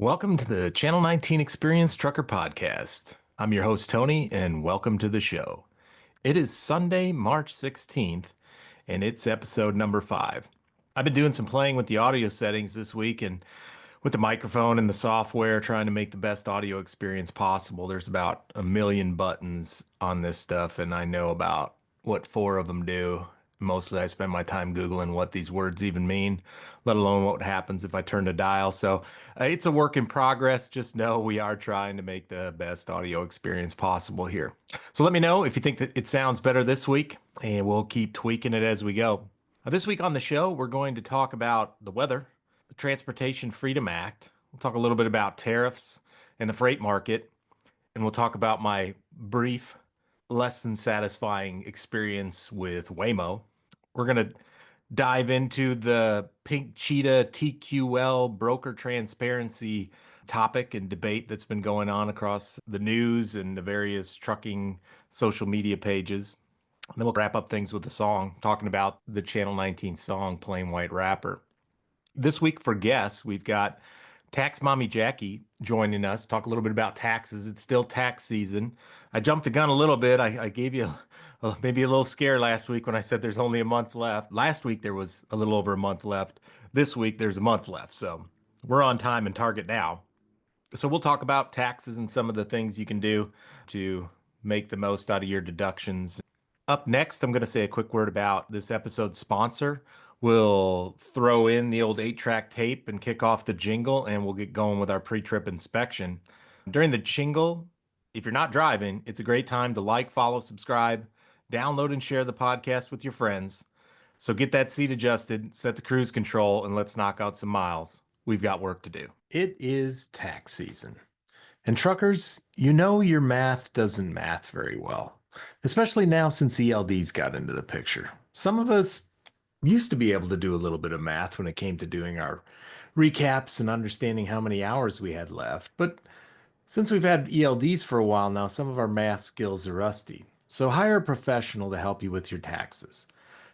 Welcome to the Channel 19 Experience Trucker Podcast. I'm your host, Tony, and welcome to the show. It is Sunday, March 16th, and it's episode number 5. I've been doing some playing with the audio settings this week and with the microphone and the software, trying to make the best audio experience possible. There's about a million buttons on this stuff, and I know about what 4 of them do. Mostly I spend my time Googling what these words even mean, let alone what happens if I turn the dial. So it's a work in progress. Just know we are trying to make the best audio experience possible here. So let me know if you think that it sounds better this week, and we'll keep tweaking it as we go. This week on the show, we're going to talk about the weather, the Transportation Freedom Act. We'll talk a little bit about tariffs and the freight market, and we'll talk about my brief, less than satisfying experience with Waymo. We're going to dive into the Pink Cheetah TQL broker transparency topic and debate that's been going on across the news and the various trucking social media pages. And then we'll wrap up things with a song, talking about the Channel 19 song, Plain White Rapper. This week for guests, we've got Tax Mami Jackie joining us, talk a little bit about taxes. It's still tax season. I jumped the gun a little bit. I gave you maybe a little scare last week when I said there's only a month left. Last week there was a little over a month left. This week there's a month left. So we're on time and target now. So we'll talk about taxes and some of the things you can do to make the most out of your deductions. Up next, I'm going to say a quick word about this episode's sponsor. We'll throw in the old 8-track tape and kick off the jingle, and we'll get going with our pre-trip inspection. During the jingle, if you're not driving, it's a great time to like, follow, subscribe, download, and share the podcast with your friends. So get that seat adjusted, set the cruise control, and let's knock out some miles. We've got work to do. It is tax season. And truckers, you know your math doesn't math very well, especially now since ELDs got into the picture. Some of us used to be able to do a little bit of math when it came to doing our recaps and understanding how many hours we had left. But since we've had ELDs for a while now, some of our math skills are rusty. So hire a professional to help you with your taxes.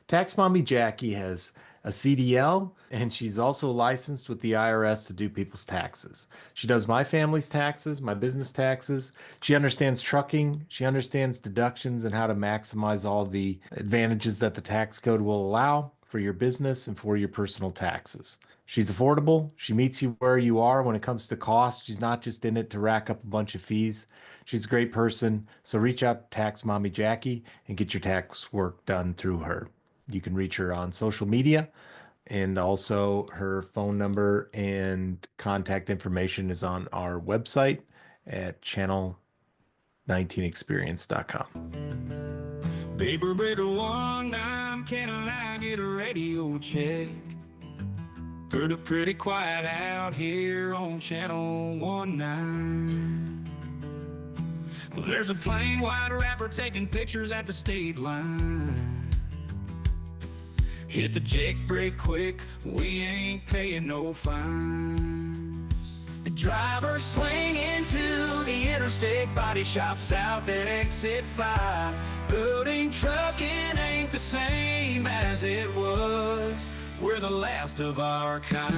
Tax Mami Jackie has a CDL, and she's also licensed with the IRS to do people's taxes. She does my family's taxes, my business taxes. She understands trucking. She understands deductions and how to maximize all the advantages that the tax code will allow for your business and for your personal taxes. She's affordable. She meets you where you are when it comes to cost. She's not just in it to rack up a bunch of fees. She's a great person. So reach out to Tax Mami Jackie and get your tax work done through her. You can reach her on social media, and also her phone number and contact information is on our website at channel19experience.com. Paper breaker one time, can I get a radio check? Pretty quiet out here on channel 19. Well, there's a plain white rapper taking pictures at the state line. Hit the jake brake quick, we ain't paying no fines. The driver swing into the Interstate Body Shop south at exit 5. Building trucking ain't the same as it was. We're the last of our kind.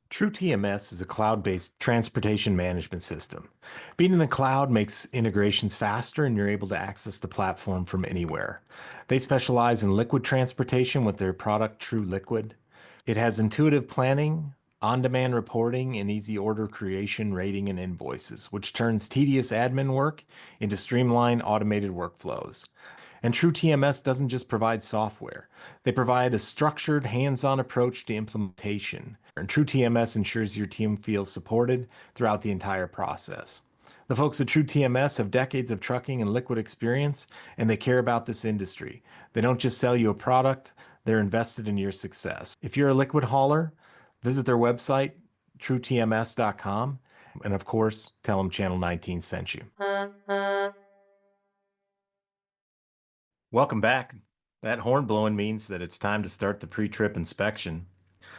TrueTMS is a cloud-based transportation management system. Being in the cloud makes integrations faster, and you're able to access the platform from anywhere. They specialize in liquid transportation with their product True Liquid. It has intuitive planning, on-demand reporting, and easy order creation, rating, and invoices, which turns tedious admin work into streamlined automated workflows. And TrueTMS doesn't just provide software. They provide a structured, hands-on approach to implementation. And TrueTMS ensures your team feels supported throughout the entire process. The folks at TrueTMS have decades of trucking and liquid experience, and they care about this industry. They don't just sell you a product, they're invested in your success. If you're a liquid hauler, visit their website, truetms.com, and of course, tell them Channel 19 sent you. Welcome back. That horn blowing means that it's time to start the pre-trip inspection.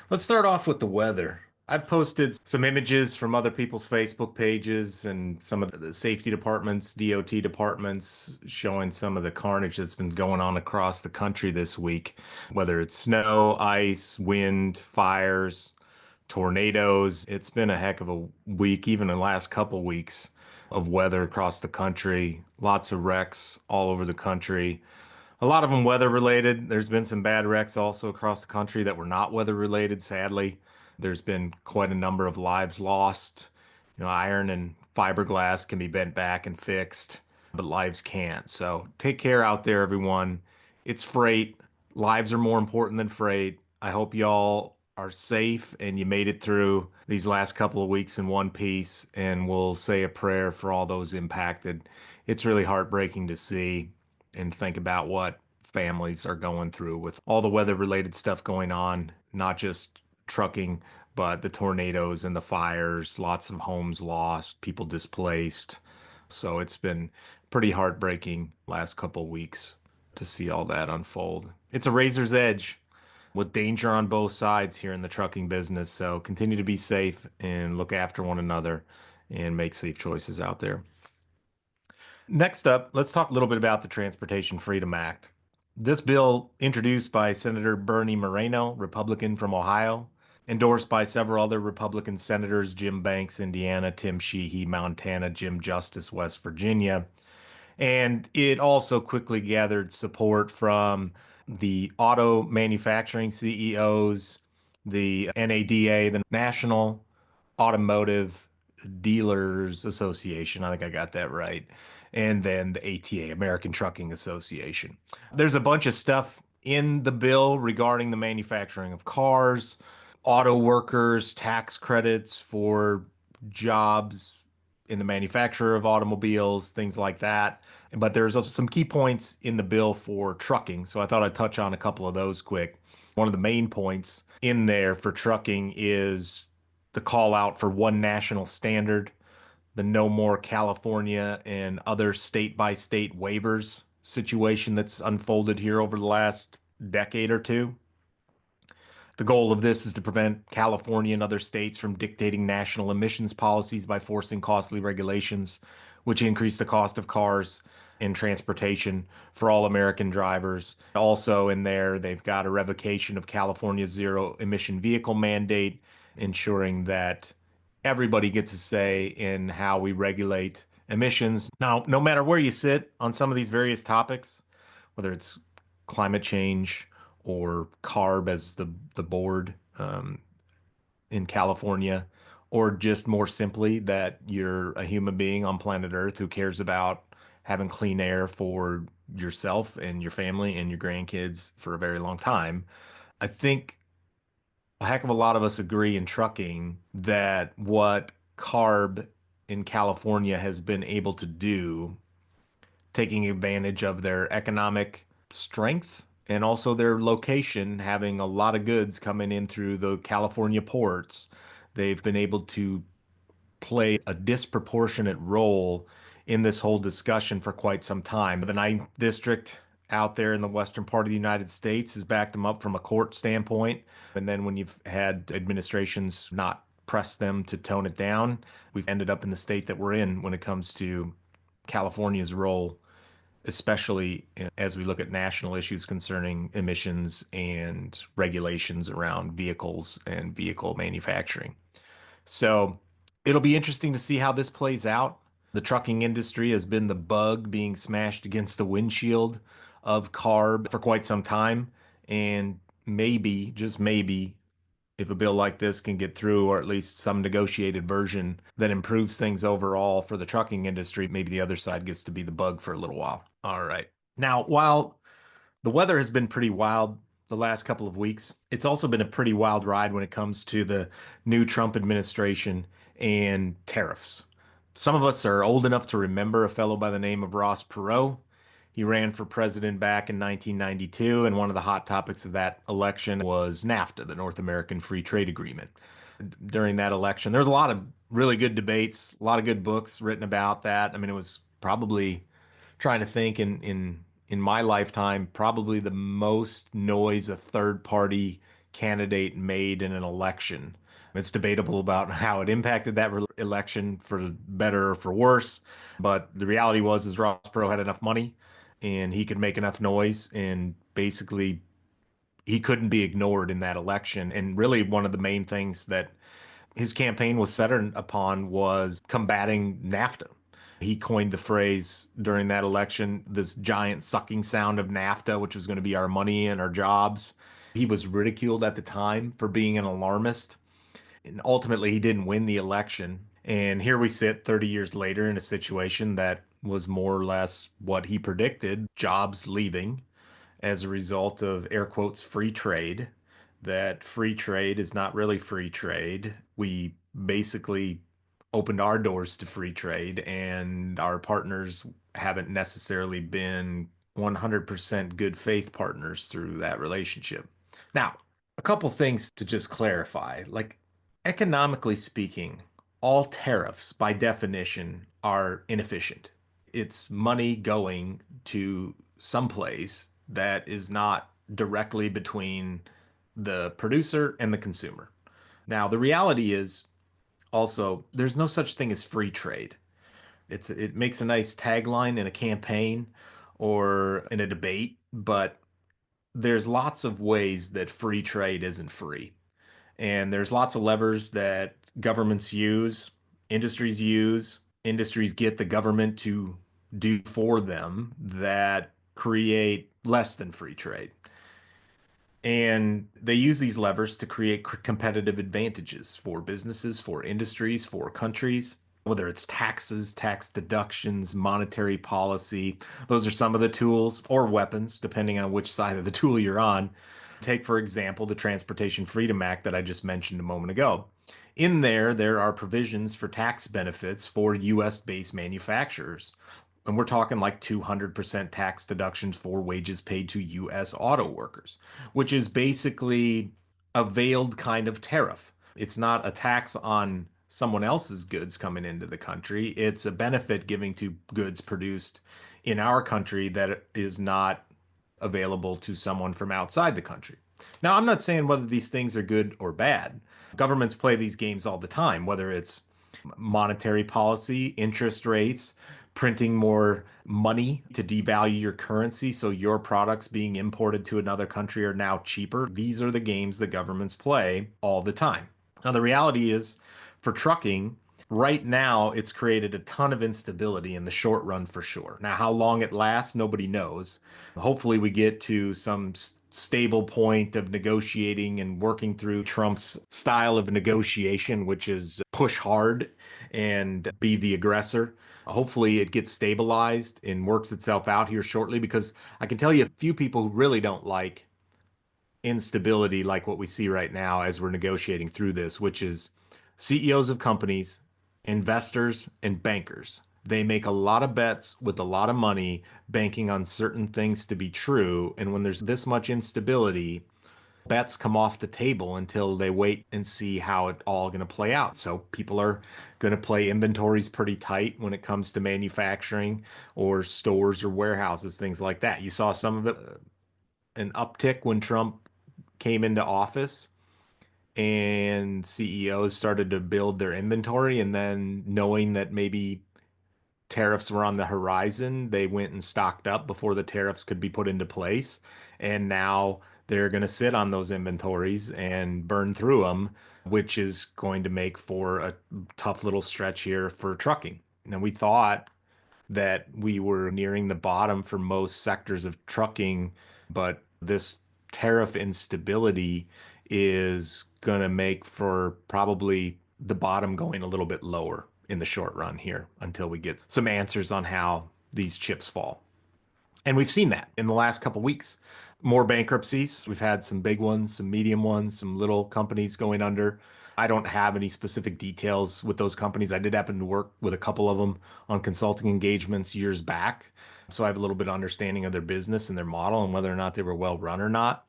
Let's start off with the weather. I've posted some images from other people's Facebook pages and some of the safety departments, DOT departments, showing some of the carnage that's been going on across the country this week, whether it's snow, ice, wind, fires, tornadoes. It's been a heck of a week, even the last couple weeks of weather across the country. Lots of wrecks all over the country. A lot of them weather related. There's been some bad wrecks also across the country that were not weather related, sadly. There's been quite a number of lives lost. Iron and fiberglass can be bent back and fixed, but lives can't. So take care out there, everyone. It's freight. Lives are more important than freight. I hope y'all are safe and you made it through these last couple of weeks in one piece. And we'll say a prayer for all those impacted. It's really heartbreaking to see and think about what families are going through with all the weather related stuff going on, not just trucking, but the tornadoes and the fires, lots of homes lost, people displaced. So it's been pretty heartbreaking last couple of weeks to see all that unfold. It's a razor's edge with danger on both sides here in the trucking business. So continue to be safe and look after one another and make safe choices out there. Next up, let's talk a little bit about the Transportation Freedom Act. This bill, introduced by Senator Bernie Moreno, Republican from Ohio, endorsed by several other Republican senators, Jim Banks, Indiana, Tim Sheehy, Montana, Jim Justice, West Virginia. And it also quickly gathered support from the auto manufacturing CEOs, the NADA, the National Automotive Dealers Association. I think I got that right. And then the ATA, American Trucking Association. There's a bunch of stuff in the bill regarding the manufacturing of cars, auto workers, tax credits for jobs in the manufacture of automobiles, things like that. But there's also some key points in the bill for trucking. So I thought I'd touch on a couple of those quick. One of the main points in there for trucking is the call out for one national standard, the no more California and other state by state waivers situation that's unfolded here over the last decade or two. The goal of this is to prevent California and other states from dictating national emissions policies by forcing costly regulations, which increase the cost of cars and transportation for all American drivers. Also, in there, they've got a revocation of California's zero emission vehicle mandate, ensuring that everybody gets a say in how we regulate emissions. Now, no matter where you sit on some of these various topics, whether it's climate change or CARB as the board in California, or just more simply that you're a human being on planet Earth who cares about having clean air for yourself and your family and your grandkids for a very long time. I think a heck of a lot of us agree in trucking that what CARB in California has been able to do, taking advantage of their economic strength and also their location, having a lot of goods coming in through the California ports. They've been able to play a disproportionate role in this whole discussion for quite some time. The ninth district out there in the western part of the United States has backed them up from a court standpoint. And then when you've had administrations not press them to tone it down, we've ended up in the state that we're in when it comes to California's role, especially as we look at national issues concerning emissions and regulations around vehicles and vehicle manufacturing. So it'll be interesting to see how this plays out. The trucking industry has been the bug being smashed against the windshield of CARB for quite some time. And maybe, just maybe, if a bill like this can get through, or at least some negotiated version that improves things overall for the trucking industry, maybe the other side gets to be the bug for a little while. All right. Now, while the weather has been pretty wild the last couple of weeks, it's also been a pretty wild ride when it comes to the new Trump administration and tariffs. Some of us are old enough to remember a fellow by the name of Ross Perot. He ran for president back in 1992, and one of the hot topics of that election was NAFTA, the North American Free Trade Agreement. During that election, there was a lot of really good debates, a lot of good books written about that. I mean, it was probably, trying to think, in my lifetime, probably the most noise a third party candidate made in an election. It's debatable about how it impacted that election for better or for worse, but the reality was is Ross Perot had enough money and he could make enough noise and basically he couldn't be ignored in that election. And really one of the main things that his campaign was centered upon was combating NAFTA. He coined the phrase during that election, this giant sucking sound of NAFTA, which was going to be our money and our jobs. He was ridiculed at the time for being an alarmist. And ultimately, he didn't win the election. And here we sit 30 years later in a situation that was more or less what he predicted, jobs leaving as a result of air quotes free trade. That free trade is not really free trade. We basically opened our doors to free trade, and our partners haven't necessarily been 100% good faith partners through that relationship. Now, a couple things to just clarify. Like, economically speaking, all tariffs by definition are inefficient. It's money going to someplace that is not directly between the producer and the consumer. Now, the reality is also there's no such thing as free trade. It makes a nice tagline in a campaign or in a debate, but there's lots of ways that free trade isn't free. And there's lots of levers that governments use, industries get the government to do for them that create less than free trade. And they use these levers to create competitive advantages for businesses, for industries, for countries, whether it's taxes, tax deductions, monetary policy. Those are some of the tools or weapons, depending on which side of the tool you're on. Take, for example, the Transportation Freedom Act that I just mentioned a moment ago. In there, there are provisions for tax benefits for US based manufacturers. And we're talking like 200% tax deductions for wages paid to US auto workers, which is basically a veiled kind of tariff. It's not a tax on someone else's goods coming into the country. It's a benefit giving to goods produced in our country that is not available to someone from outside the country. Now, I'm not saying whether these things are good or bad. Governments play these games all the time, whether it's monetary policy, interest rates, printing more money to devalue your currency so your products being imported to another country are now cheaper. These are the games that governments play all the time. Now, the reality is for trucking, right now it's created a ton of instability in the short run for sure. Now, how long it lasts, nobody knows. Hopefully, we get to some stable point of negotiating and working through Trump's style of negotiation, which is push hard and be the aggressor. Hopefully, it gets stabilized and works itself out here shortly because I can tell you a few people who really don't like instability like what we see right now as we're negotiating through this, which is CEOs of companies, investors, and bankers. They make a lot of bets with a lot of money, banking on certain things to be true. And when there's this much instability, bets come off the table until they wait and see how it all going to play out. So people are going to play inventories pretty tight when it comes to manufacturing or stores or warehouses, things like that. You saw some of it, an uptick when Trump came into office and CEOs started to build their inventory. And then knowing that maybe tariffs were on the horizon, they went and stocked up before the tariffs could be put into place. And now they're going to sit on those inventories and burn through them, which is going to make for a tough little stretch here for trucking. Now, we thought that we were nearing the bottom for most sectors of trucking, but this tariff instability is going to make for probably the bottom going a little bit lower in the short run here until we get some answers on how these chips fall. And we've seen that in the last couple weeks. More bankruptcies. We've had some big ones, some medium ones, some little companies going under. I don't have any specific details with those companies. I did happen to work with a couple of them on consulting engagements years back. So I have a little bit of understanding of their business and their model and whether or not they were well run or not.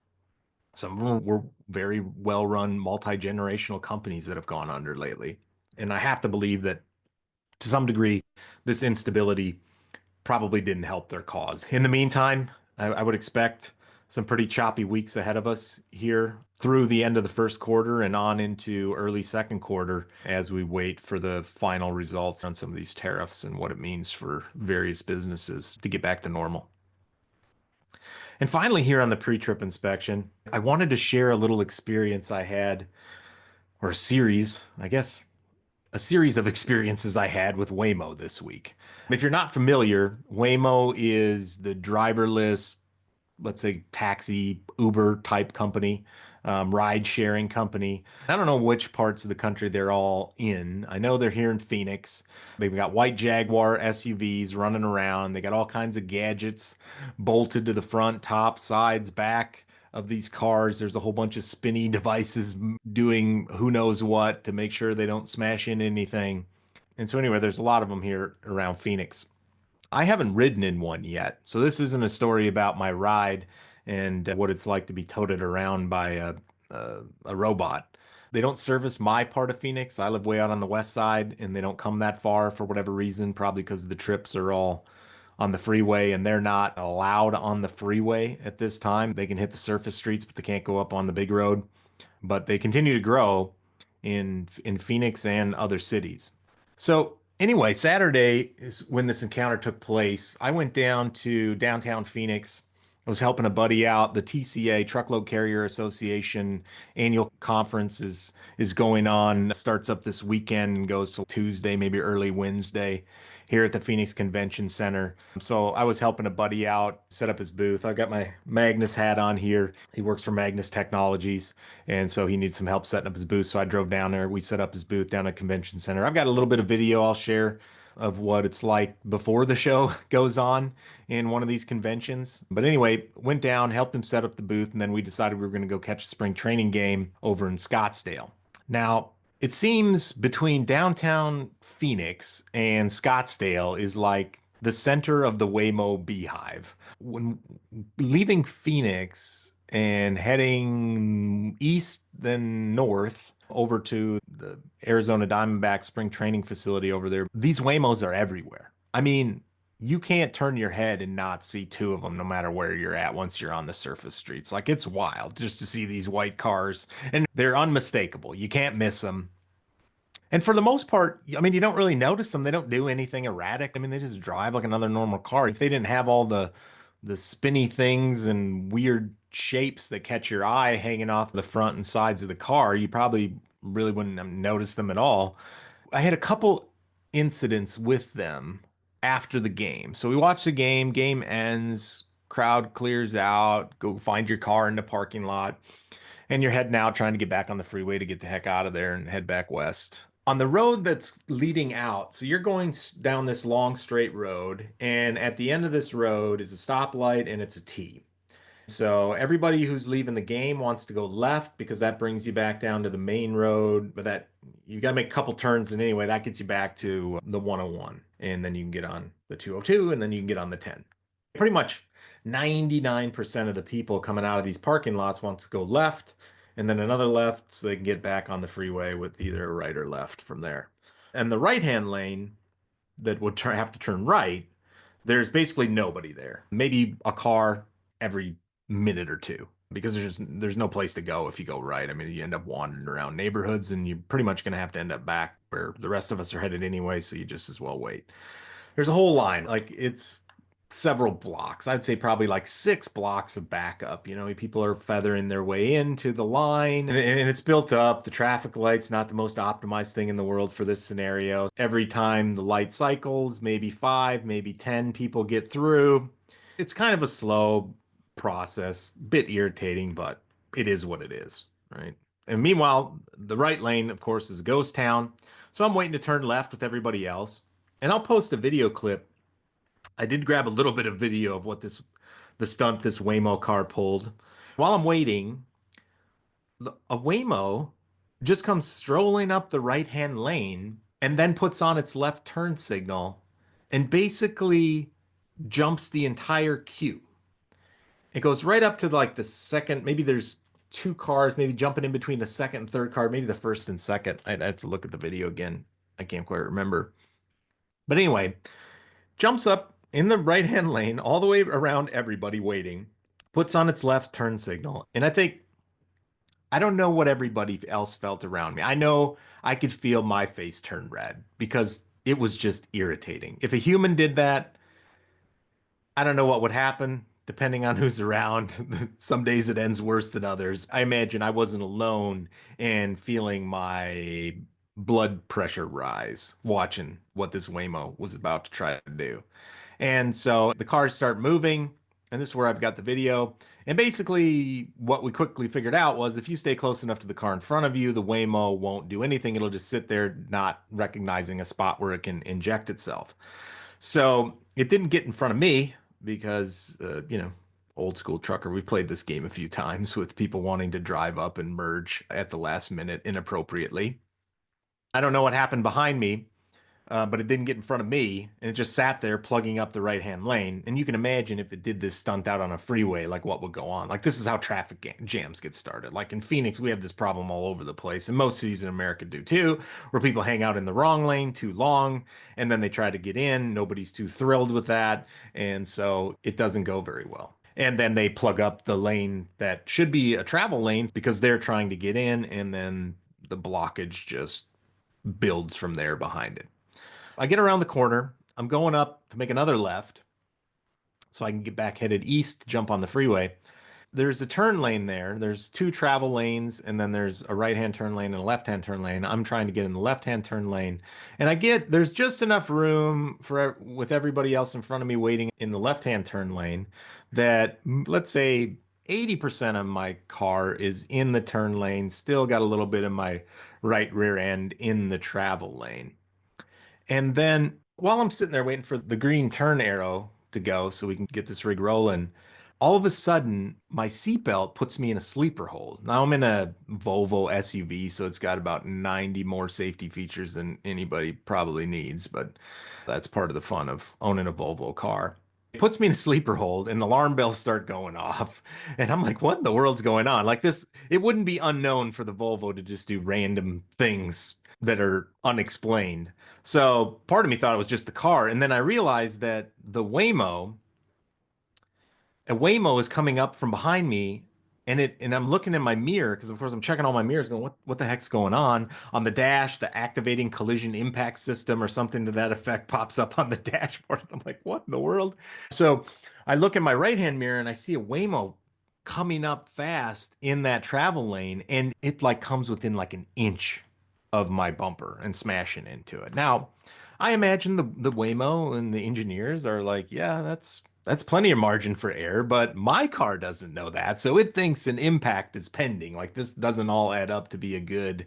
Some of them were very well run, multi-generational companies that have gone under lately. And I have to believe that to some degree, this instability probably didn't help their cause. In the meantime, I would expect some pretty choppy weeks ahead of us here through the end of the first quarter and on into early second quarter as we wait for the final results on some of these tariffs and what it means for various businesses to get back to normal. And finally, here on the pre-trip inspection, I wanted to share a little experience I had, or a series, I guess, a series of experiences I had with Waymo this week. If you're not familiar, Waymo is the driverless, let's say, taxi, Uber type company, ride sharing company. I don't know which parts of the country they're all in. I know they're here in Phoenix. They've got white Jaguar SUVs running around. They got all kinds of gadgets bolted to the front, top, sides, back of these cars. There's a whole bunch of spinny devices doing who knows what to make sure they don't smash into anything. And so, anyway, there's a lot of them here around Phoenix. I haven't ridden in one yet, so this isn't a story about my ride and what it's like to be toted around by a robot. They don't service my part of Phoenix. I live way out on the west side, and they don't come that far for whatever reason, probably because the trips are all on the freeway, and they're not allowed on the freeway at this time. They can hit the surface streets, but they can't go up on the big road. But they continue to grow in Phoenix and other cities. So anyway, Saturday is when this encounter took place. I went down to downtown Phoenix. I was helping a buddy out. The TCA, Truckload Carrier Association annual conference is going on. Starts up this weekend and goes till Tuesday, maybe early Wednesday here at the Phoenix Convention Center. So I was helping a buddy out set up his booth. I got my Magnus hat on here. He works for Magnus Technologies, and so he needs some help setting up his booth. So I drove down there. We set up his booth down at Convention Center. I've got a little bit of video I'll share of what it's like before the show goes on in one of these conventions. But anyway, went down, helped him set up the booth, and then we decided we were going to go catch a spring training game over in Scottsdale. Now, it seems between downtown Phoenix and Scottsdale is like the center of the Waymo beehive. When leaving Phoenix and heading east, then north over to the Arizona Diamondback spring training facility over there, these Waymos are everywhere. I mean, you can't turn your head and not see two of them no matter where you're at once you're on the surface streets. Like it's wild just to see these white cars, and they're unmistakable. You can't miss them. And for the most part, I mean, you don't really notice them. They don't do anything erratic. I mean, they just drive like another normal car. If they didn't have all the spinny things and weird shapes that catch your eye hanging off the front and sides of the car, you probably really wouldn't have noticed them at all. I had a couple incidents with them after the game. So we watch the game, game ends, crowd clears out, go find your car in the parking lot, and you're heading out trying to get back on the freeway to get the heck out of there and head back west. On the road that's leading out, so you're going down this long straight road, and at the end of this road is a stoplight and it's a T. So everybody who's leaving the game wants to go left because that brings you back down to the main road, but that you got to make a couple turns, and anyway, that gets you back to the 101, and then you can get on the 202, and then you can get on the 10. Pretty much 99% of the people coming out of these parking lots wants to go left and then another left so they can get back on the freeway with either a right or left from there. And the right-hand lane that would have to turn right, there's basically nobody there. Maybe a car every minute or two because there's no place to go if you go right. I mean, you end up wandering around neighborhoods and you're pretty much going to have to end up back where the rest of us are headed anyway, so you just as well wait. There's a whole line. Like it's several blocks. I'd say probably like 6 blocks of backup. You know, people are feathering their way into the line and it's built up. The traffic light's not the most optimized thing in the world for this scenario. Every time the light cycles, maybe 5, maybe 10 people get through. It's kind of a slow process, bit irritating, but it is what it is, right? And meanwhile, the right lane, of course, is a ghost town. So I'm waiting to turn left with everybody else. And I'll post a video clip. I did grab a little bit of video of what the stunt this Waymo car pulled. While I'm waiting, a Waymo just comes strolling up the right-hand lane and then puts on its left turn signal and basically jumps the entire queue. It goes right up to like the second, maybe there's 2 cars, maybe jumping in between the second and third car, maybe the first and second. I'd have to look at the video again. I can't quite remember. But anyway, jumps up in the right-hand lane all the way around everybody waiting, puts on its left turn signal. And I don't know what everybody else felt around me. I know I could feel my face turn red because it was just irritating. If a human did that, I don't know what would happen depending on who's around. Some days it ends worse than others. I imagine I wasn't alone in feeling my blood pressure rise watching what this Waymo was about to try to do. And so the cars start moving, and this is where I've got the video. And basically, what we quickly figured out was if you stay close enough to the car in front of you, the Waymo won't do anything. It'll just sit there, not recognizing a spot where it can inject itself. So it didn't get in front of me because, old school trucker. We've played this game a few times with people wanting to drive up and merge at the last minute inappropriately. I don't know what happened behind me, but it didn't get in front of me, and it just sat there plugging up the right-hand lane. And you can imagine if it did this stunt out on a freeway, like what would go on. Like this is how traffic jams get started. Like in Phoenix, we have this problem all over the place, and most cities in America do too, where people hang out in the wrong lane too long, and then they try to get in. Nobody's too thrilled with that, and so it doesn't go very well. And then they plug up the lane that should be a travel lane because they're trying to get in, and then the blockage just builds from there behind it. I get around the corner. I'm going up to make another left so I can get back headed east, jump on the freeway. There's a turn lane there. There's two travel lanes, and then there's a right-hand turn lane and a left-hand turn lane. I'm trying to get in the left-hand turn lane, and there's just enough room for with everybody else in front of me waiting in the left-hand turn lane that let's say 80% of my car is in the turn lane, still got a little bit of my right rear end in the travel lane. And then while I'm sitting there waiting for the green turn arrow to go so we can get this rig rolling, all of a sudden my seatbelt puts me in a sleeper hold. Now I'm in a Volvo SUV, so it's got about 90 more safety features than anybody probably needs, but that's part of the fun of owning a Volvo car. It puts me in a sleeper hold and alarm bells start going off. And I'm like, what in the world's going on? Like this, it wouldn't be unknown for the Volvo to just do random things that are unexplained. So part of me thought it was just the car. And then I realized that a Waymo is coming up from behind me, and I'm looking in my mirror because of course I'm checking all my mirrors going, what the heck's going on the dash? The activating collision impact system or something to that effect pops up on the dashboard. I'm like, what in the world? So I look in my right hand mirror and I see a Waymo coming up fast in that travel lane, and it like comes within like an inch of my bumper and smashing into it. Now, I imagine the Waymo and the engineers are like, yeah, that's plenty of margin for error, but my car doesn't know that. So it thinks an impact is pending. Like this doesn't all add up to be a good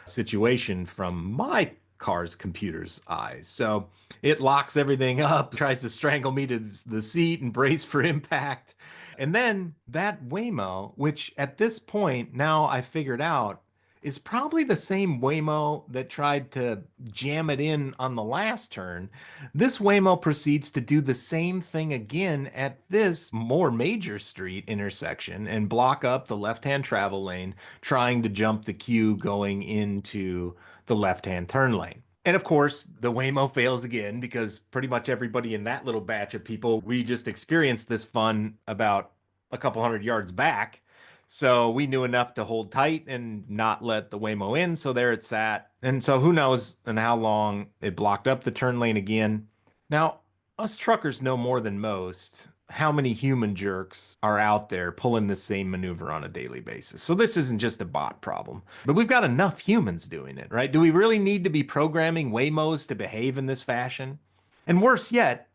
situation from my car's computer's eyes. So it locks everything up, tries to strangle me to the seat and brace for impact. And then that Waymo, which at this point now I figured out is probably the same Waymo that tried to jam it in on the last turn. This Waymo proceeds to do the same thing again at this more major street intersection and block up the left-hand travel lane, trying to jump the queue going into the left-hand turn lane. And of course, the Waymo fails again because pretty much everybody in that little batch of people, we just experienced this fun about a couple hundred yards back. So we knew enough to hold tight and not let the Waymo in. So there it sat. And so who knows and how long it blocked up the turn lane again. Now, us truckers know more than most how many human jerks are out there pulling the same maneuver on a daily basis. So this isn't just a bot problem, but we've got enough humans doing it, right? Do we really need to be programming Waymos to behave in this fashion? And worse yet,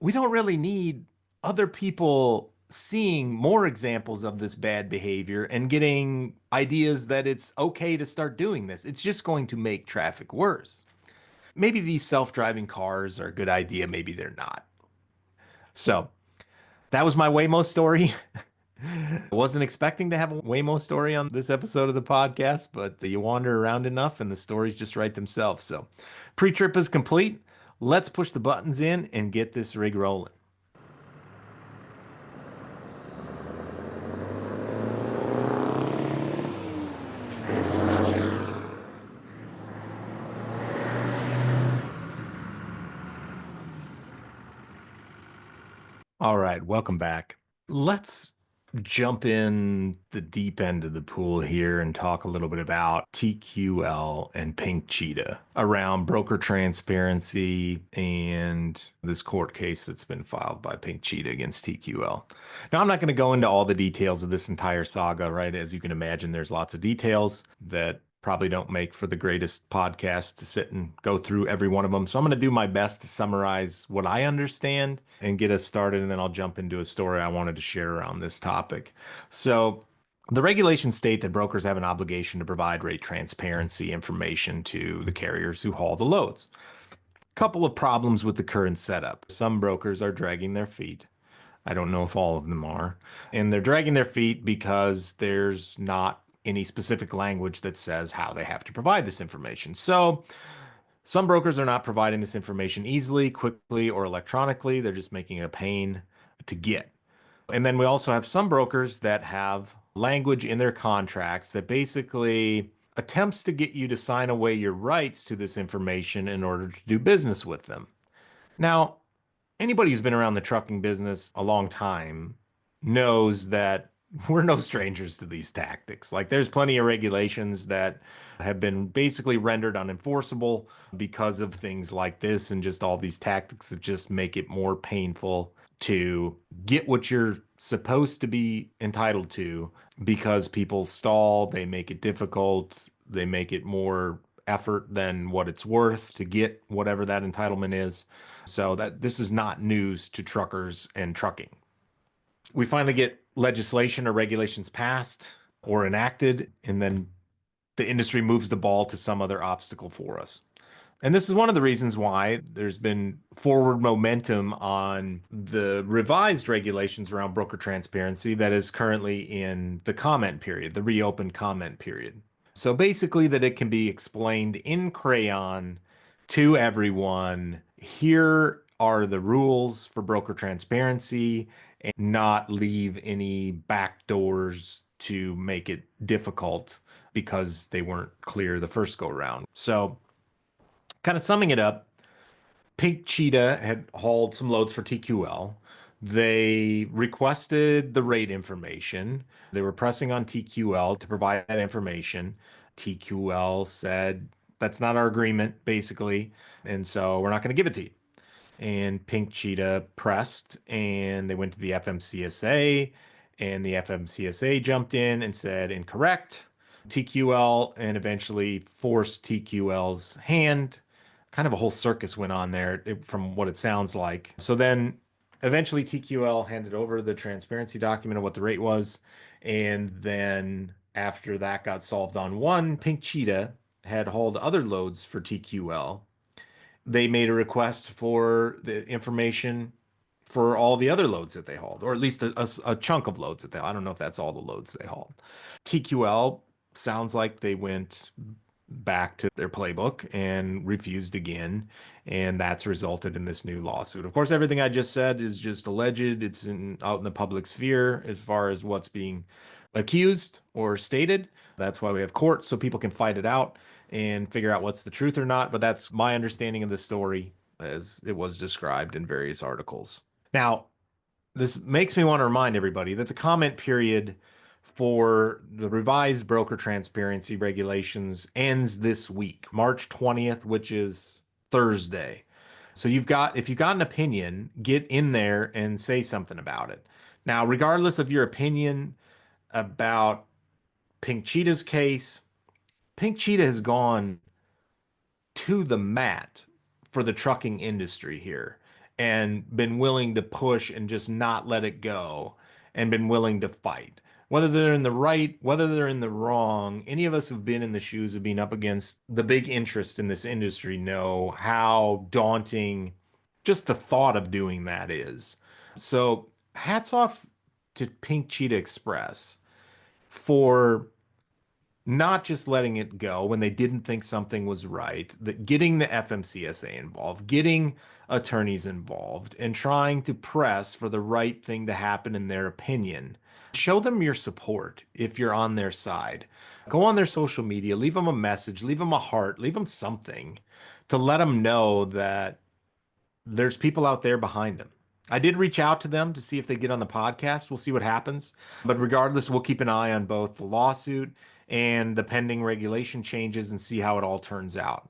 we don't really need other people seeing more examples of this bad behavior and getting ideas that it's okay to start doing this. It's just going to make traffic worse. Maybe these self-driving cars are a good idea, maybe they're not. So that was my Waymo story. I wasn't expecting to have a Waymo story on this episode of the podcast, but you wander around enough and the stories just write themselves. So pre-trip is complete. Let's push the buttons in and get this rig rolling. All right, welcome back. Let's jump in the deep end of the pool here and talk a little bit about TQL and Pink Cheetah around broker transparency and this court case that's been filed by Pink Cheetah against TQL. Now, I'm not going to go into all the details of this entire saga, right? As you can imagine, there's lots of details that probably don't make for the greatest podcast to sit and go through every one of them. So I'm going to do my best to summarize what I understand and get us started, and then I'll jump into a story I wanted to share around this topic. So the regulations state that brokers have an obligation to provide rate transparency information to the carriers who haul the loads. Couple of problems with the current setup. Some brokers are dragging their feet. I don't know if all of them are. And they're dragging their feet because there's not any specific language that says how they have to provide this information. So some brokers are not providing this information easily, quickly, or electronically. They're just making it a pain to get. And then we also have some brokers that have language in their contracts that basically attempts to get you to sign away your rights to this information in order to do business with them. Now, anybody who's been around the trucking business a long time knows that we're no strangers to these tactics. Like, there's plenty of regulations that have been basically rendered unenforceable because of things like this and just all these tactics that just make it more painful to get what you're supposed to be entitled to because people stall, they make it difficult, they make it more effort than what it's worth to get whatever that entitlement is. So that this is not news to truckers and trucking. We finally get legislation or regulations passed or enacted, and then the industry moves the ball to some other obstacle for us. And this is one of the reasons why there's been forward momentum on the revised regulations around broker transparency that is currently in the comment period, the reopened comment period. So basically, that it can be explained in crayon to everyone. Here are the rules for broker transparency and not leave any back doors to make it difficult because they weren't clear the first go around. So kind of summing it up, Pink Cheetah had hauled some loads for TQL. They requested the rate information. They were pressing on TQL to provide that information. TQL said, that's not our agreement, basically. And so we're not going to give it to you. And Pink Cheetah pressed and they went to the FMCSA, and the FMCSA jumped in and said incorrect. TQL and eventually forced TQL's hand. Kind of a whole circus went on there from what it sounds like. So then eventually TQL handed over the transparency document of what the rate was. And then after that got solved on one, Pink Cheetah had hauled other loads for TQL. They made a request for the information for all the other loads that they hauled, or at least a chunk of loads that they hauled. I don't know if that's all the loads they hauled. TQL sounds like they went back to their playbook and refused again, and that's resulted in this new lawsuit. Of course, everything I just said is just alleged. It's out in the public sphere as far as what's being accused or stated. That's why we have courts, so people can fight it out and figure out what's the truth or not. But that's my understanding of the story as it was described in various articles. Now, this makes me want to remind everybody that the comment period for the revised broker transparency regulations ends this week, March 20th, which is Thursday. So if you've got an opinion, get in there and say something about it. Now, regardless of your opinion about Pink Cheetah's case, Pink Cheetah has gone to the mat for the trucking industry here and been willing to push and just not let it go and been willing to fight. Whether they're in the right, whether they're in the wrong, any of us who've been in the shoes of being up against the big interest in this industry know how daunting just the thought of doing that is. So hats off to Pink Cheetah Express for not just letting it go when they didn't think something was right, that getting the FMCSA involved, getting attorneys involved, and trying to press for the right thing to happen in their opinion. Show them your support if you're on their side. Go on their social media, leave them a message, leave them a heart, leave them something to let them know that there's people out there behind them. I did reach out to them to see if they get on the podcast. We'll see what happens. But regardless, we'll keep an eye on both the lawsuit and the pending regulation changes and see how it all turns out.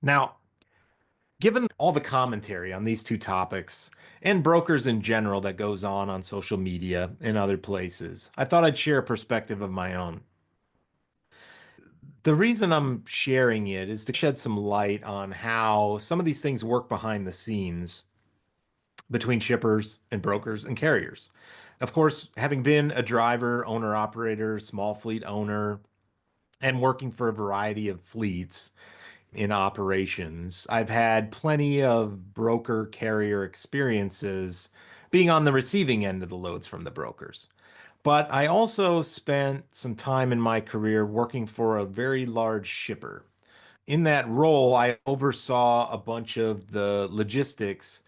Now, given all the commentary on these two topics and brokers in general that goes on social media and other places, I thought I'd share a perspective of my own. The reason I'm sharing it is to shed some light on how some of these things work behind the scenes between shippers and brokers and carriers. Of course, having been a driver, owner, operator, small fleet owner, and working for a variety of fleets in operations, I've had plenty of broker carrier experiences being on the receiving end of the loads from the brokers. But I also spent some time in my career working for a very large shipper. In that role, I oversaw a bunch of the logistics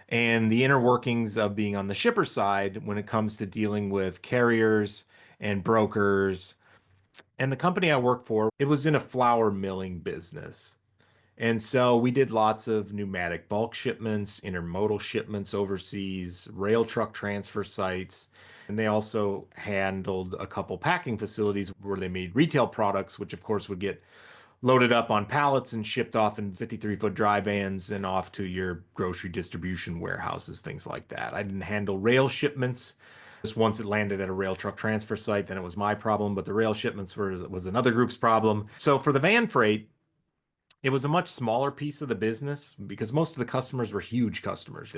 and the inner workings of being on the shipper side when it comes to dealing with carriers and brokers. And the company I worked for, it was in a flour milling business. And so we did lots of pneumatic bulk shipments, intermodal shipments overseas, rail truck transfer sites. And they also handled a couple packing facilities where they made retail products, which of course would get loaded up on pallets and shipped off in 53-foot dry vans and off to your grocery distribution warehouses, things like that. I didn't handle rail shipments. Just once it landed at a rail truck transfer site, then it was my problem, but the rail shipments was another group's problem. So for the van freight, it was a much smaller piece of the business because most of the customers were huge customers,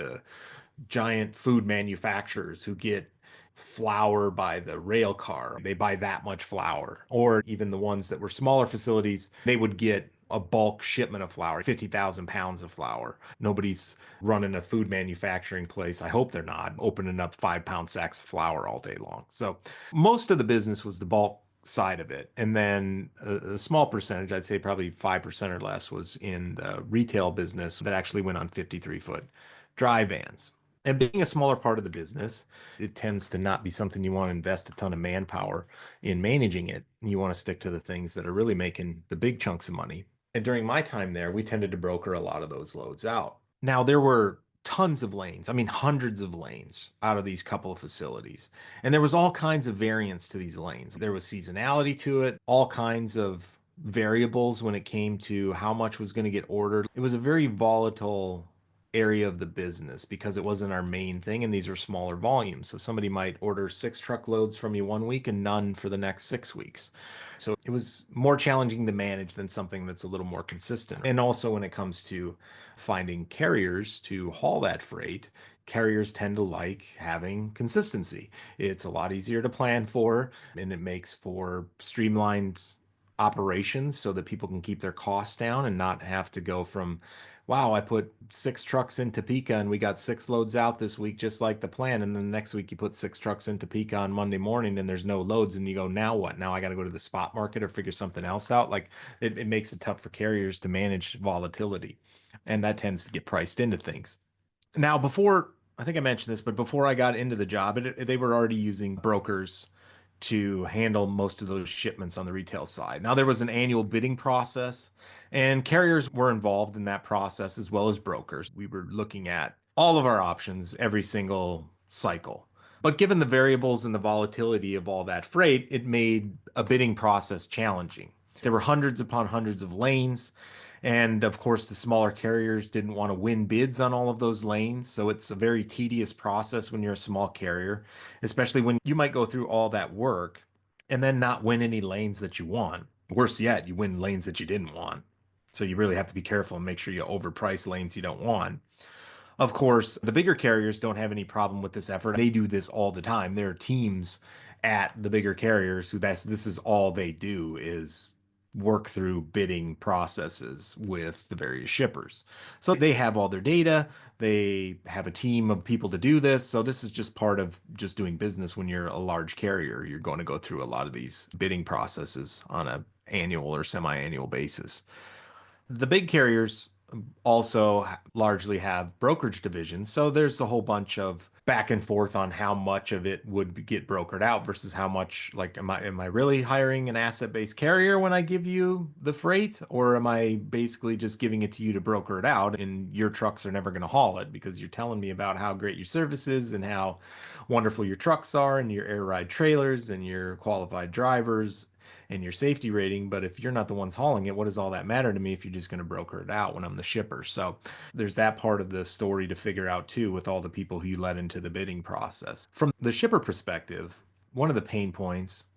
giant food manufacturers who get flour by the rail car. They buy that much flour. Or even the ones that were smaller facilities, they would get a bulk shipment of flour, 50,000 pounds of flour. Nobody's running a food manufacturing place. I hope they're not opening up 5 pound sacks of flour all day long. So most of the business was the bulk side of it. And then a small percentage, I'd say probably 5% or less, was in the retail business that actually went on 53-foot dry vans. And being a smaller part of the business, it tends to not be something you want to invest a ton of manpower in managing it. You want to stick to the things that are really making the big chunks of money. And during my time there, we tended to broker a lot of those loads out. Now, there were tons of lanes, I mean, hundreds of lanes out of these couple of facilities. And there was all kinds of variance to these lanes. There was seasonality to it, all kinds of variables when it came to how much was going to get ordered. It was a very volatile area of the business because it wasn't our main thing and these are smaller volumes. So somebody might order 6 truckloads from you one week and none for the next 6 weeks. So it was more challenging to manage than something that's a little more consistent. And also when it comes to finding carriers to haul that freight, carriers tend to like having consistency. It's a lot easier to plan for and it makes for streamlined operations so that people can keep their costs down and not have to go from, wow, I put 6 trucks in Topeka and we got 6 loads out this week, just like the plan. And then the next week you put 6 trucks in Topeka on Monday morning and there's no loads. And you go, now what? Now I got to go to the spot market or figure something else out. Like it makes it tough for carriers to manage volatility. And that tends to get priced into things. Now, I think I mentioned this, but before I got into the job, they were already using brokers to handle most of those shipments on the retail side. Now, there was an annual bidding process, and carriers were involved in that process as well as brokers. We were looking at all of our options every single cycle. But given the variables and the volatility of all that freight, it made a bidding process challenging. There were hundreds upon hundreds of lanes. And of course, the smaller carriers didn't want to win bids on all of those lanes. So it's a very tedious process when you're a small carrier, especially when you might go through all that work and then not win any lanes that you want. Worse yet, you win lanes that you didn't want. So you really have to be careful and make sure you overprice lanes you don't want. Of course, the bigger carriers don't have any problem with this effort. They do this all the time. There are teams at the bigger carriers who this is all they do is work through bidding processes with the various shippers. So they have all their data. They have a team of people to do this. So this is just part of just doing business when you're a large carrier. You're going to go through a lot of these bidding processes on an annual or semi-annual basis. The big carriers also largely have brokerage divisions. So there's a whole bunch of back and forth on how much of it would get brokered out versus how much, like, am I really hiring an asset-based carrier when I give you the freight, or am I basically just giving it to you to broker it out and your trucks are never going to haul it because you're telling me about how great your service is and how wonderful your trucks are and your air ride trailers and your qualified drivers and your safety rating. But if you're not the ones hauling it, what does all that matter to me if you're just going to broker it out when I'm the shipper? So there's that part of the story to figure out too with all the people who you let into the bidding process. From the shipper perspective, one of the pain points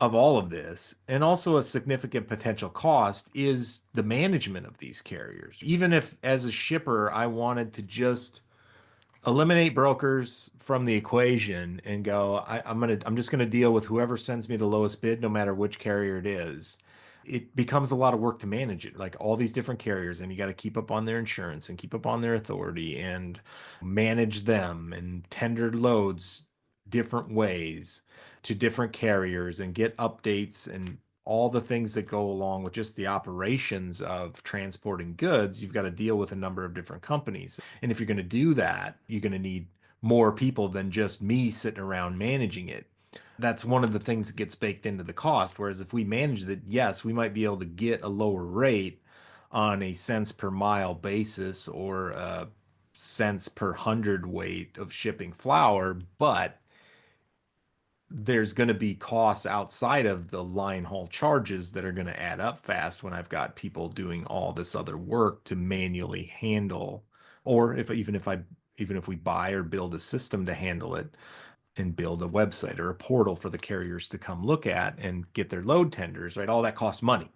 of all of this, and also a significant potential cost, is the management of these carriers. Even if, as a shipper, I wanted to just eliminate brokers from the equation and go, I'm just gonna deal with whoever sends me the lowest bid, no matter which carrier it is. It becomes a lot of work to manage it, like all these different carriers, and you got to keep up on their insurance and keep up on their authority and manage them and tender loads different ways to different carriers and get updates and all the things that go along with just the operations of transporting goods. You've got to deal with a number of different companies. And if you're going to do that, you're going to need more people than just me sitting around managing it. That's one of the things that gets baked into the cost. Whereas if we manage it, yes, we might be able to get a lower rate on a cents per mile basis or cents per hundredweight of shipping flour, but there's going to be costs outside of the line haul charges that are going to add up fast when I've got people doing all this other work to manually handle, or if even if we buy or build a system to handle it and build a website or a portal for the carriers to come look at and get their load tenders, right? All that costs money.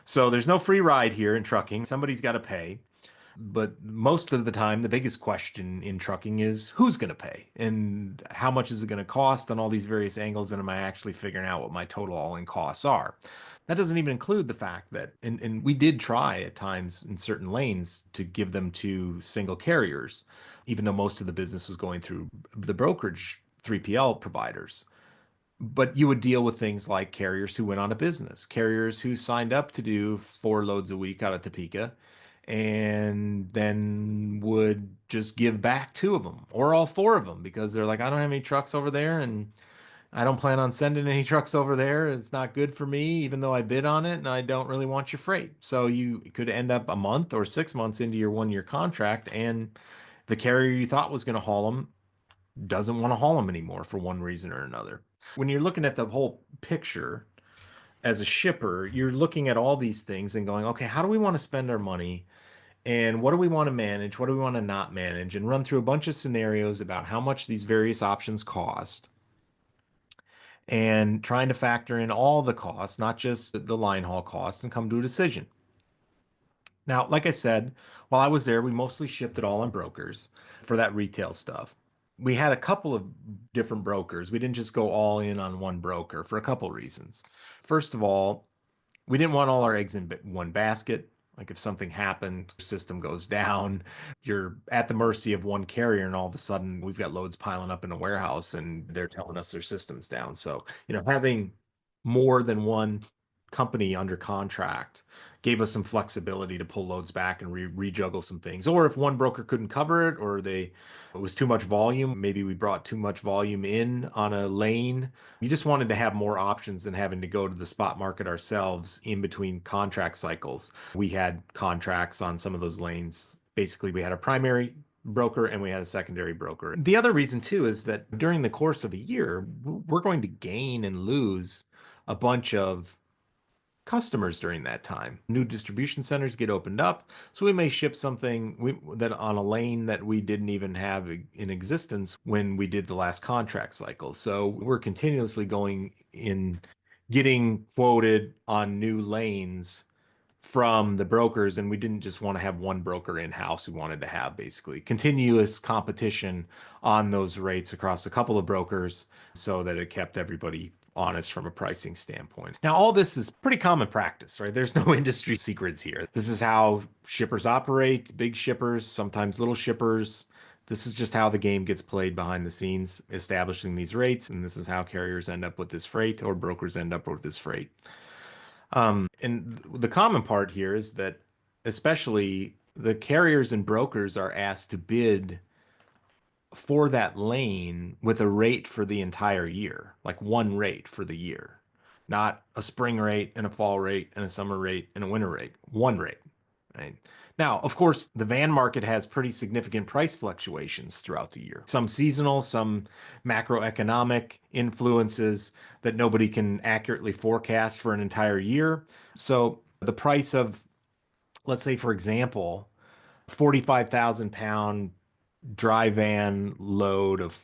So there's no free ride here in trucking. Somebody's got to pay. But most of the time, the biggest question in trucking is who's going to pay and how much is it going to cost on all these various angles, and am I actually figuring out what my total all-in costs are? That doesn't even include the fact that, and we did try at times in certain lanes to give them to single carriers, even though most of the business was going through the brokerage 3PL providers. But you would deal with things like carriers who went on a business, carriers who signed up to do 4 loads a week out of Topeka and then would just give back 2 of them or all 4 of them because they're like, I don't have any trucks over there and I don't plan on sending any trucks over there. It's not good for me, even though I bid on it and I don't really want your freight. So you could end up a month or 6 months into your 1 year contract, and the carrier you thought was going to haul them doesn't want to haul them anymore for one reason or another. When you're looking at the whole picture as a shipper, you're looking at all these things and going, okay, how do we want to spend our money? And what do we want to manage? What do we want to not manage? And run through a bunch of scenarios about how much these various options cost and trying to factor in all the costs, not just the line haul cost, and come to a decision. Now, like I said, while I was there, we mostly shipped it all on brokers for that retail stuff. We had a couple of different brokers. We didn't just go all in on one broker for a couple reasons. First of all, we didn't want all our eggs in one basket. Like if something happened, system goes down, you're at the mercy of one carrier, and all of a sudden we've got loads piling up in a warehouse and they're telling us their system's down. So, having more than one company under contract gave us some flexibility to pull loads back and rejuggle some things. Or if one broker couldn't cover it, or it was too much volume, maybe we brought too much volume in on a lane. You just wanted to have more options than having to go to the spot market ourselves in between contract cycles. We had contracts on some of those lanes. Basically, we had a primary broker and we had a secondary broker. The other reason too is that during the course of a year, we're going to gain and lose a bunch of customers during that time. New distribution centers get opened up, so we may ship something that on a lane that we didn't even have in existence when we did the last contract cycle. So we're continuously going in, getting quoted on new lanes from the brokers, and we didn't just want to have one broker in-house. We wanted to have basically continuous competition on those rates across a couple of brokers so that it kept everybody honest from a pricing standpoint. Now, all this is pretty common practice, right? There's no industry secrets here. This is how shippers operate, big shippers, sometimes little shippers. This is just how the game gets played behind the scenes, establishing these rates, and this is how carriers end up with this freight or brokers end up with this freight. And the common part here is that especially the carriers and brokers are asked to bid for that lane with a rate for the entire year, like one rate for the year, not a spring rate and a fall rate and a summer rate and a winter rate, one rate, right? Now, of course, the van market has pretty significant price fluctuations throughout the year. Some seasonal, some macroeconomic influences that nobody can accurately forecast for an entire year. So the price of, let's say, for example, 45,000 pound dry van load of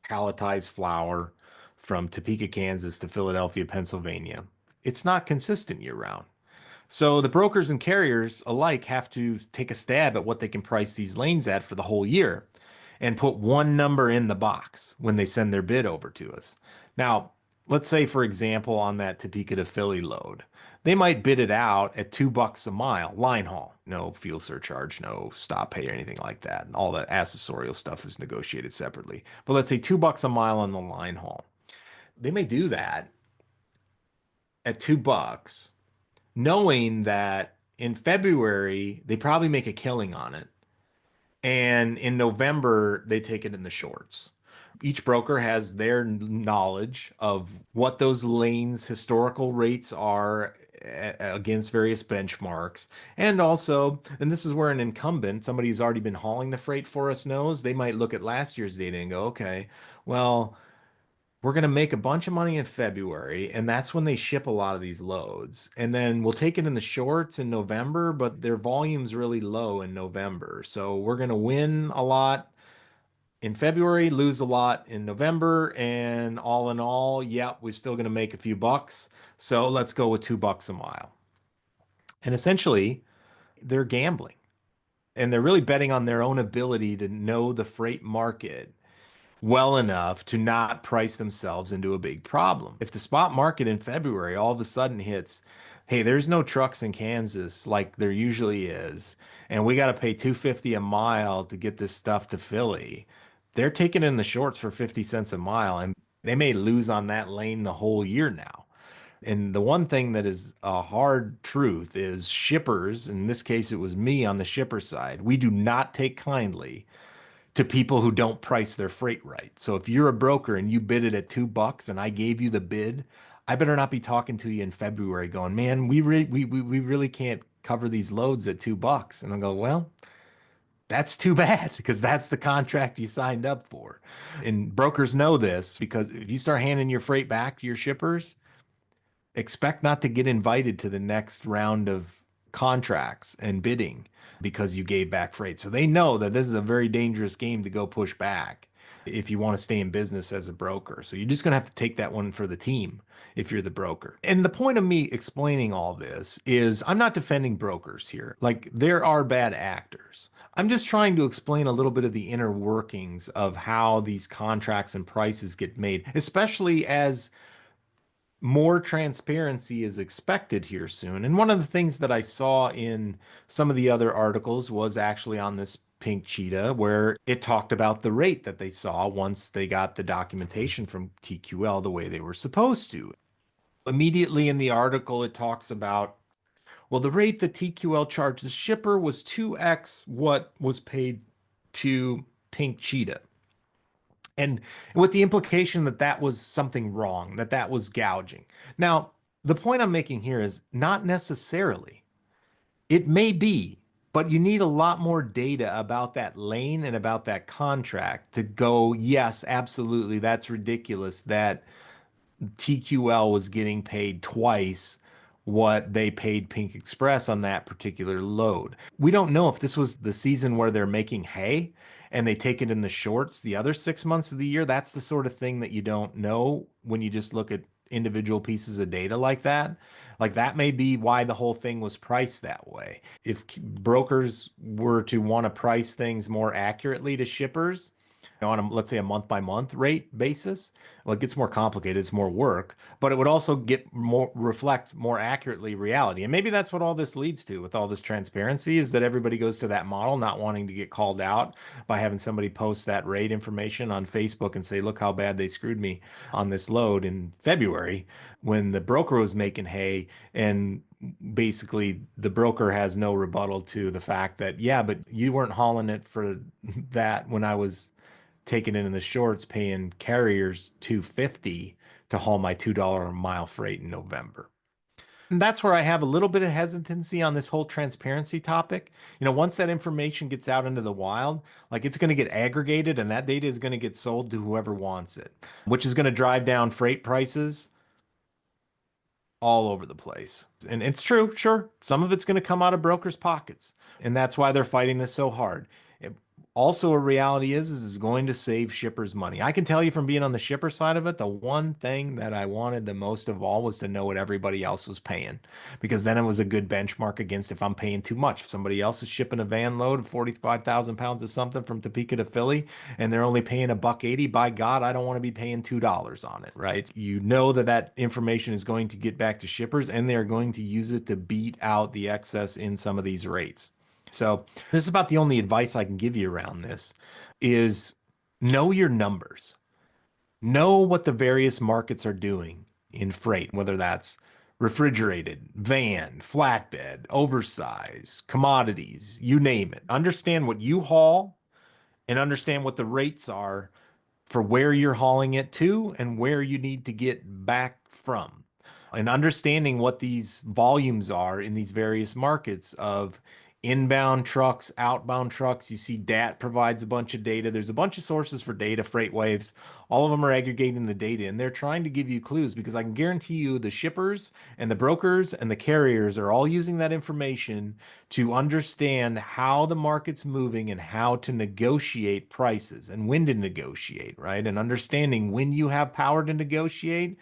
palletized flour from Topeka, Kansas to Philadelphia, Pennsylvania. It's not consistent year round. So the brokers and carriers alike have to take a stab at what they can price these lanes at for the whole year and put one number in the box when they send their bid over to us. Now, let's say, for example, on that Topeka to Philly load, they might bid it out at $2 a mile, line haul, no fuel surcharge, no stop pay or anything like that. All the accessorial stuff is negotiated separately. But let's say $2 a mile on the line haul. They may do that at $2, knowing that in February they probably make a killing on it. And in November, they take it in the shorts. Each broker has their knowledge of what those lanes' historical rates are against various benchmarks. And also, and this is where an incumbent, somebody who's already been hauling the freight for us, knows, they might look at last year's data and go, okay, well, we're going to make a bunch of money in February, and that's when they ship a lot of these loads. And then we'll take it in the shorts in November, but their volume's really low in November. So we're going to win a lot in February, lose a lot in November, and all in all, yep, we're still going to make a few bucks. So let's go with $2 a mile. And essentially, they're gambling, and they're really betting on their own ability to know the freight market well enough to not price themselves into a big problem. If the spot market in February all of a sudden hits, hey, there's no trucks in Kansas like there usually is, and we got to pay 250 a mile to get this stuff to Philly, they're taking in the shorts for 50 cents a mile, and they may lose on that lane the whole year now. And the one thing that is a hard truth is shippers, in this case, it was me on the shipper side, we do not take kindly to people who don't price their freight right. So if you're a broker and you bid it at $2 and I gave you the bid, I better not be talking to you in February going, man, we really can't cover these loads at $2. And I'll go, well, that's too bad because that's the contract you signed up for. And brokers know this because if you start handing your freight back to your shippers, expect not to get invited to the next round of contracts and bidding because you gave back freight. So they know that this is a very dangerous game to go push back if you want to stay in business as a broker. So you're just going to have to take that one for the team if you're the broker. And the point of me explaining all this is I'm not defending brokers here. Like there are bad actors. I'm just trying to explain a little bit of the inner workings of how these contracts and prices get made, especially as more transparency is expected here soon. And one of the things that I saw in some of the other articles was actually on this pink cheetah, where it talked about the rate that they saw once they got the documentation from TQL the way they were supposed to. Immediately in the article, it talks about, well, the rate that TQL charged the shipper was 2x what was paid to Pink Cheetah. And with the implication that that was something wrong, that that was gouging. Now, the point I'm making here is not necessarily. It may be, but you need a lot more data about that lane and about that contract to go, yes, absolutely, that's ridiculous that TQL was getting paid twice what they paid Pink Express on that particular load. We don't know if this was the season where they're making hay and they take it in the shorts the other 6 months of the year. That's the sort of thing that you don't know when you just look at individual pieces of data like that. Like that may be why the whole thing was priced that way. If brokers were to want to price things more accurately to shippers, on a, let's say a month by month rate basis, well, it gets more complicated, it's more work, but it would also get more reflect more accurately reality. And maybe that's what all this leads to with all this transparency is that everybody goes to that model, not wanting to get called out by having somebody post that rate information on Facebook and say, look how bad they screwed me on this load in February when the broker was making hay. And basically the broker has no rebuttal to the fact that, yeah, but you weren't hauling it for that when I was taking it in the shorts, paying carriers 250 to haul my $2 a mile freight in November. And that's where I have a little bit of hesitancy on this whole transparency topic. Once that information gets out into the wild, like it's going to get aggregated and that data is going to get sold to whoever wants it, which is going to drive down freight prices all over the place. And it's true, sure, some of it's going to come out of brokers' pockets. And that's why they're fighting this so hard. Also, a reality is it's going to save shippers money. I can tell you from being on the shipper side of it, the one thing that I wanted the most of all was to know what everybody else was paying, because then it was a good benchmark against if I'm paying too much. If somebody else is shipping a van load of 45,000 pounds of something from Topeka to Philly and they're only paying a buck 80, by God, I don't want to be paying $2 on it, right? You know that information is going to get back to shippers and they're going to use it to beat out the excess in some of these rates. So this is about the only advice I can give you around this is know your numbers. Know what the various markets are doing in freight, whether that's refrigerated, van, flatbed, oversized, commodities, you name it. Understand what you haul and understand what the rates are for where you're hauling it to and where you need to get back from. And understanding what these volumes are in these various markets of inbound trucks, outbound trucks. You see DAT provides a bunch of data. There's a bunch of sources for data, freight waves. All of them are aggregating the data and they're trying to give you clues because I can guarantee you the shippers and the brokers and the carriers are all using that information to understand how the market's moving and how to negotiate prices and when to negotiate, right? And understanding when you have power to negotiate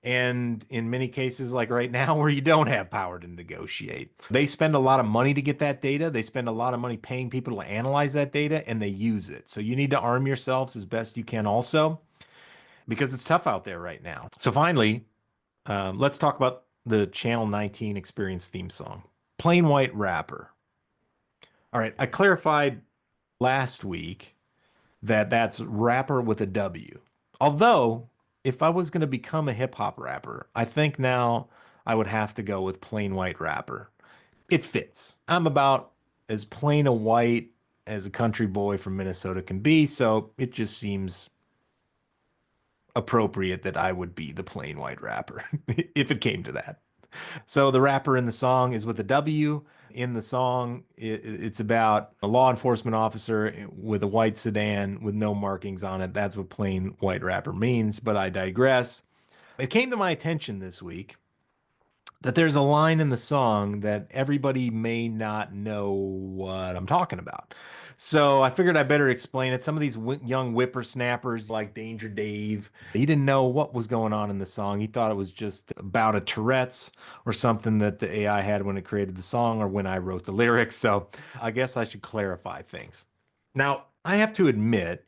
and in many cases, like right now, where you don't have power to negotiate. They spend a lot of money to get that data. They spend a lot of money paying people to analyze that data and they use it. So you need to arm yourselves as best you can also, because it's tough out there right now. So finally, let's talk about the Channel 19 Experience theme song, Plain White Rapper. All right, I clarified last week that that's rapper with a W. Although, if I was going to become a hip hop rapper, I think now I would have to go with plain white rapper. It fits. I'm about as plain a white as a country boy from Minnesota can be, so it just seems appropriate that I would be the plain white rapper if it came to that. So the rapper in the song is with a W. In the song, it's about a law enforcement officer with a white sedan with no markings on it. That's what plain white rapper means, but I digress. It came to my attention this week that there's a line in the song that everybody may not know what I'm talking about. So I figured I better explain it. Some of these young whippersnappers like Danger Dave, he didn't know what was going on in the song. He thought it was just about a Tourette's or something that the AI had when it created the song or when I wrote the lyrics. So I guess I should clarify things. Now, I have to admit,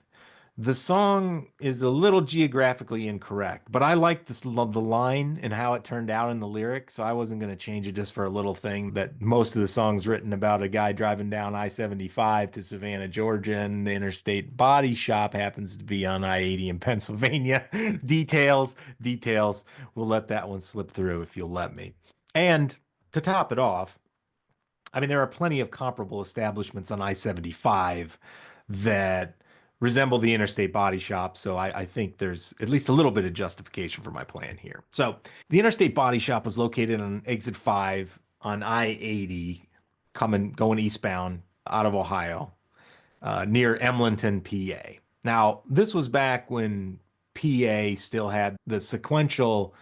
the song is a little geographically incorrect, but I like the line and how it turned out in the lyric, so I wasn't going to change it just for a little thing that most of the song's written about a guy driving down I-75 to Savannah, Georgia, and the Interstate Body Shop happens to be on I-80 in Pennsylvania. Details, details. We'll let that one slip through if you'll let me. And to top it off, I mean, there are plenty of comparable establishments on I-75 that resemble the Interstate Body Shop. So I think there's at least a little bit of justification for my plan here. So the Interstate Body Shop was located on exit 5 on I-80, going eastbound out of Ohio, near Emlenton, PA. Now, this was back when PA still had the sequential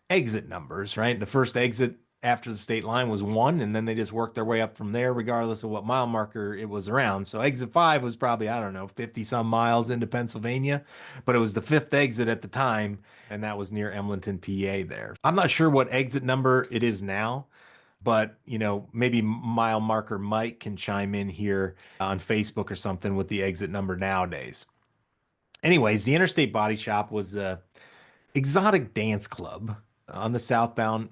exit numbers, right? The first exit after the state line was 1, and then they just worked their way up from there, regardless of what mile marker it was around. So exit 5 was probably, I don't know, 50 some miles into Pennsylvania, but it was the 5th exit at the time, and that was near Emlenton, PA there. I'm not sure what exit number it is now, but maybe mile marker Mike can chime in here on Facebook or something with the exit number nowadays. Anyways, the Interstate Body Shop was a exotic dance club on the southbound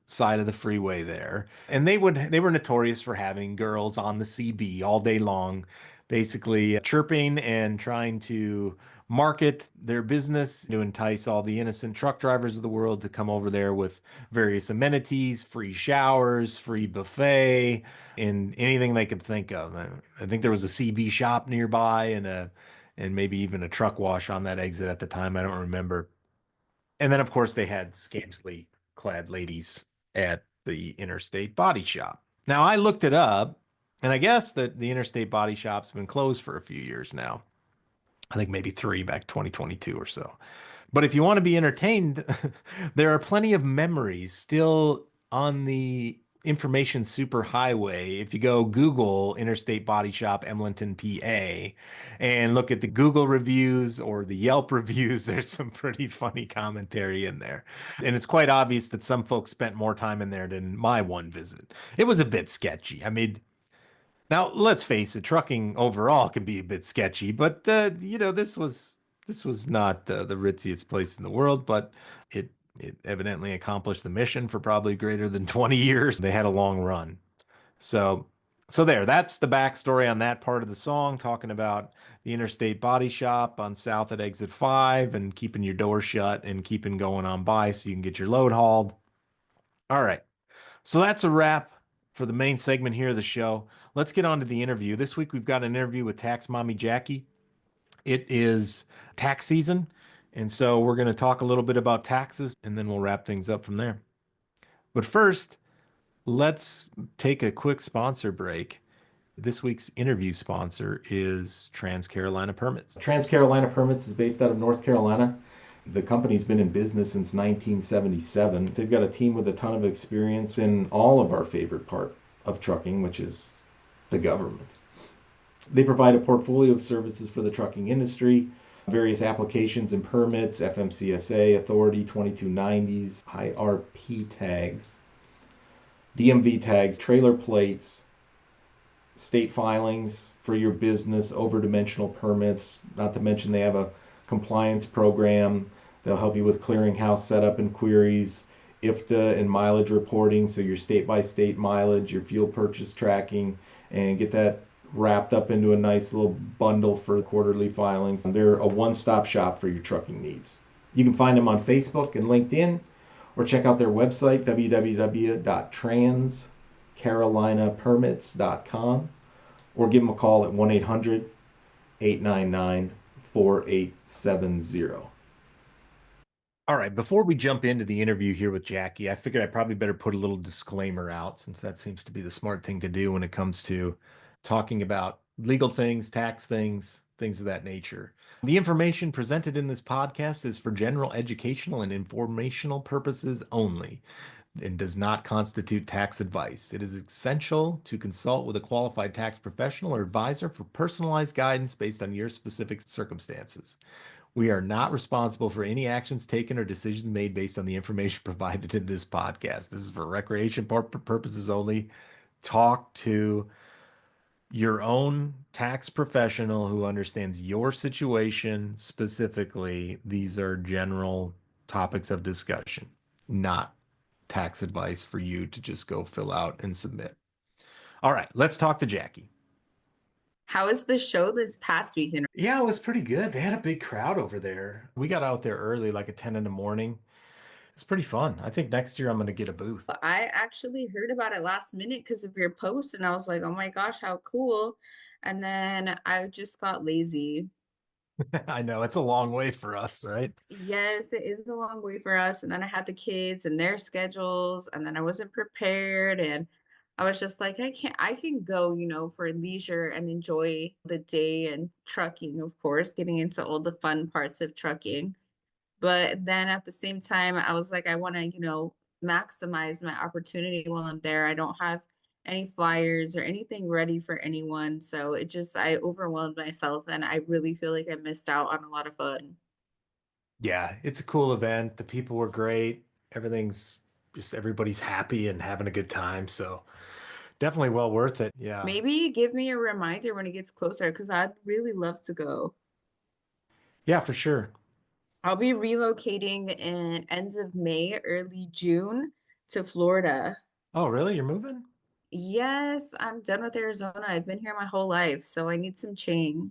side of the freeway there. And they were notorious for having girls on the CB all day long, basically chirping and trying to market their business to entice all the innocent truck drivers of the world to come over there with various amenities, free showers, free buffet, and anything they could think of. I think there was a CB shop nearby and and maybe even a truck wash on that exit at the time. I don't remember. And then, of course, they had scantily clad ladies at the Interstate Body Shop. Now, I looked it up, and I guess that the Interstate Body Shop's been closed for a few years now. I think maybe three, back 2022 or so. But if you want to be entertained, there are plenty of memories still on the information superhighway. If you go Google Interstate Body Shop, Emlenton, PA, and look at the Google reviews or the Yelp reviews, there's some pretty funny commentary in there. And it's quite obvious that some folks spent more time in there than my one visit. It was a bit sketchy. I mean, now, let's face it, trucking overall can be a bit sketchy, but this was not the ritziest place in the world, but it evidently accomplished the mission for probably greater than 20 years. They had a long run. So that's the backstory on that part of the song, talking about the Interstate Body Shop on South at Exit 5 and keeping your door shut and keeping going on by so you can get your load hauled. All right. So that's a wrap for the main segment here of the show. Let's get on to the interview. This week we've got an interview with Tax Mami Jackie. It is tax season, and so we're going to talk a little bit about taxes and then we'll wrap things up from there. But first, let's take a quick sponsor break. This week's interview sponsor is Trans Carolina Permits. Trans Carolina Permits is based out of North Carolina. The company's been in business since 1977. They've got a team with a ton of experience in all of our favorite part of trucking, which is the government. They provide a portfolio of services for the trucking industry, various applications and permits, FMCSA, Authority 2290s, IRP tags, DMV tags, trailer plates, state filings for your business, over-dimensional permits, not to mention they have a compliance program. They'll help you with clearinghouse setup and queries, IFTA and mileage reporting, so your state-by-state mileage, your fuel purchase tracking, and get that wrapped up into a nice little bundle for quarterly filings. They're a one-stop shop for your trucking needs. You can find them on Facebook and LinkedIn, or check out their website, www.transcarolinapermits.com, or give them a call at 1-800-899-4870. All right, before we jump into the interview here with Jackie, I figured I probably better put a little disclaimer out, since that seems to be the smart thing to do when it comes to talking about legal things, tax things, things of that nature. The information presented in this podcast is for general educational and informational purposes only and does not constitute tax advice. It is essential to consult with a qualified tax professional or advisor for personalized guidance based on your specific circumstances. We are not responsible for any actions taken or decisions made based on the information provided in this podcast. This is for recreation purposes only. Talk to your own tax professional who understands your situation specifically. These are general topics of discussion, not tax advice for you to just go fill out and submit. All right, let's talk to Jackie. How was the show this past weekend? Yeah, it was pretty good. They had a big crowd over there. We got out there early, like at 10 in the morning. It's pretty fun. I think next year I'm going to get a booth. I actually heard about it last minute because of your post, and I was like, oh my gosh, how cool. And then I just got lazy. I know it's a long way for us, right? Yes, it is a long way for us. And then I had the kids and their schedules, and then I wasn't prepared. And I was just like, I can go, for leisure and enjoy the day and trucking, of course, getting into all the fun parts of trucking. But then at the same time, I was like, I want to, maximize my opportunity while I'm there. I don't have any flyers or anything ready for anyone. So I overwhelmed myself and I really feel like I missed out on a lot of fun. Yeah, it's a cool event. The people were great. Everybody's happy and having a good time. So definitely well worth it. Yeah. Maybe give me a reminder when it gets closer because I'd really love to go. Yeah, for sure. I'll be relocating in end of May, early June to Florida. Oh, really? You're moving? Yes, I'm done with Arizona. I've been here my whole life, so I need some change.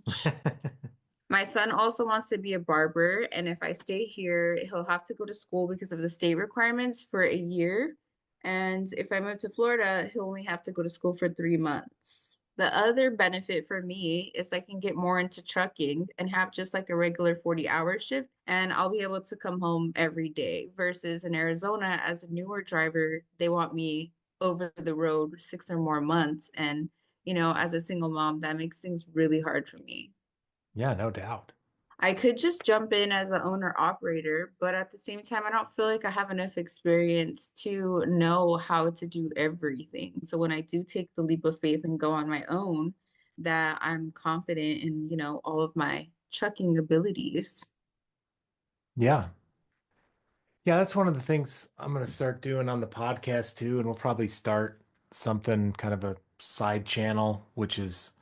My son also wants to be a barber, and if I stay here, he'll have to go to school because of the state requirements for a year. And if I move to Florida, he'll only have to go to school for 3 months. The other benefit for me is I can get more into trucking and have just like a regular 40-hour shift, and I'll be able to come home every day versus in Arizona as a newer driver, they want me over the road 6 or more months. And, as a single mom, that makes things really hard for me. Yeah, no doubt. I could just jump in as an owner operator, but at the same time, I don't feel like I have enough experience to know how to do everything. So when I do take the leap of faith and go on my own, that I'm confident in, all of my trucking abilities. Yeah. Yeah, that's one of the things I'm going to start doing on the podcast too. And we'll probably start something kind of a side channel, which is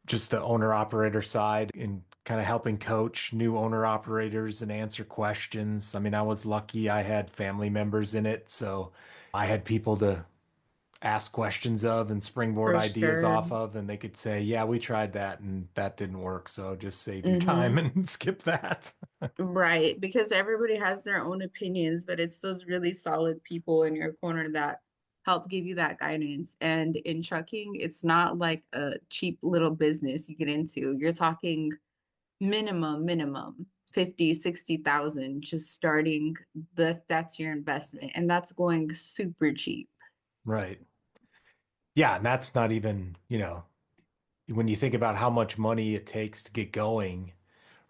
just the owner operator side and kind of helping coach new owner operators and answer questions. I mean, I was lucky I had family members in it, so I had people to ask questions of and springboard For ideas sure. off of, and they could say, "Yeah, we tried that and that didn't work, so just save your time Hmm. and skip that." Right, because everybody has their own opinions, but it's those really solid people in your corner that help give you that guidance. And in trucking, it's not like a cheap little business you get into. You're talking minimum 50, 60,000 just starting. That's your investment, and that's going super cheap. Right. Yeah, and that's not even, when you think about how much money it takes to get going,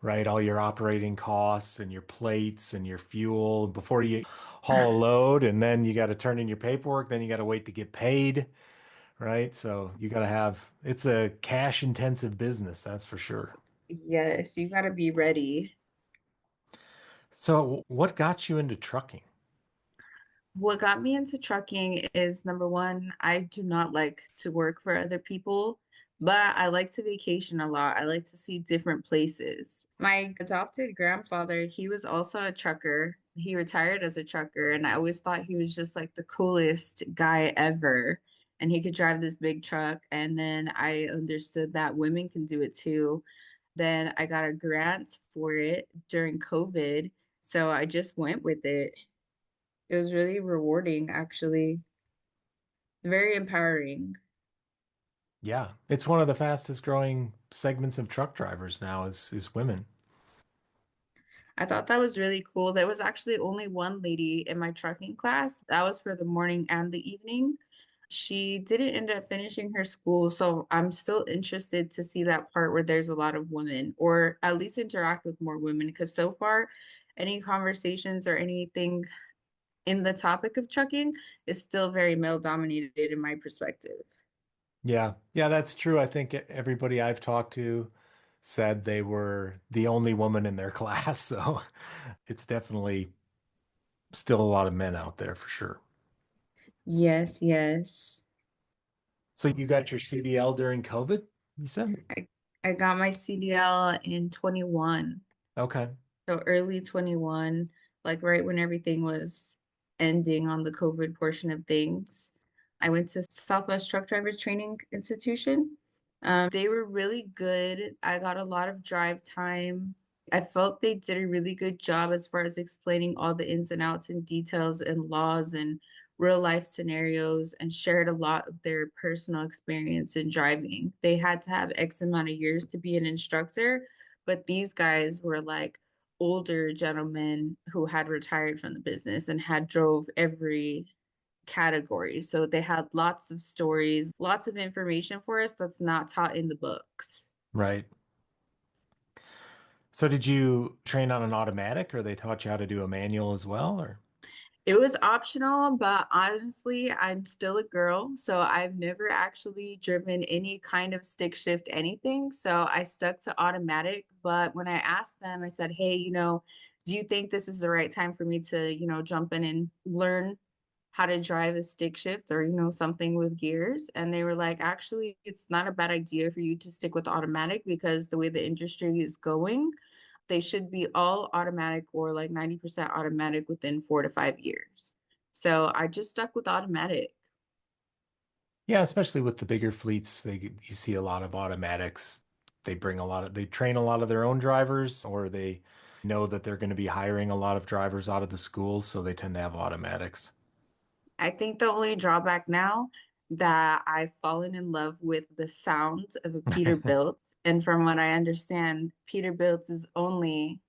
right? All your operating costs and your plates and your fuel before you haul a load, and then you got to turn in your paperwork, then you got to wait to get paid, right? So you got to have, it's a cash intensive business, that's for sure. Yes, you got to be ready. So what got you into trucking? What got me into trucking is number one, I do not like to work for other people, but I like to vacation a lot. I like to see different places. My adopted grandfather, he was also a trucker. He retired as a trucker, and I always thought he was just like the coolest guy ever. And he could drive this big truck. And then I understood that women can do it too. Then I got a grant for it during COVID. So I just went with it. It was really rewarding, actually. Very empowering. Yeah, it's one of the fastest growing segments of truck drivers now is women. I thought that was really cool. There was actually only one lady in my trucking class. That was for the morning and the evening. She didn't end up finishing her school, so I'm still interested to see that part where there's a lot of women, or at least interact with more women, because so far, any conversations or anything in the topic of trucking is still very male dominated in my perspective. Yeah. Yeah, that's true. I think everybody I've talked to said they were the only woman in their class. So it's definitely still a lot of men out there for sure. Yes, yes. So you got your CDL during COVID, you said? I I got my CDL in 21. Okay. So early 21, like right when everything was ending on the COVID portion of things. I went to Southwest Truck Drivers Training Institution. They were really good. I got a lot of drive time. I felt they did a really good job as far as explaining all the ins and outs and details and laws and real life scenarios, and shared a lot of their personal experience in driving. They had to have X amount of years to be an instructor, but these guys were like older gentlemen who had retired from the business and had drove every category. So they had lots of stories, lots of information for us that's not taught in the books. Right. So did you train on an automatic or they taught you how to do a manual as well or? It was optional, but honestly, I'm still a girl, so I've never actually driven any kind of stick shift anything. So I stuck to automatic. But when I asked them, I said, hey, do you think this is the right time for me to, jump in and learn how to drive a stick shift or, something with gears? And they were like, actually, it's not a bad idea for you to stick with automatic because the way the industry is going, they should be all automatic or like 90% automatic within 4 to 5 years. So I just stuck with automatic. Yeah, especially with the bigger fleets, you see a lot of automatics. They train a lot of their own drivers, or they know that they're going to be hiring a lot of drivers out of the schools, so they tend to have automatics. I think the only drawback now, that I've fallen in love with the sound of a Peterbilt. And from what I understand, Peterbilt is only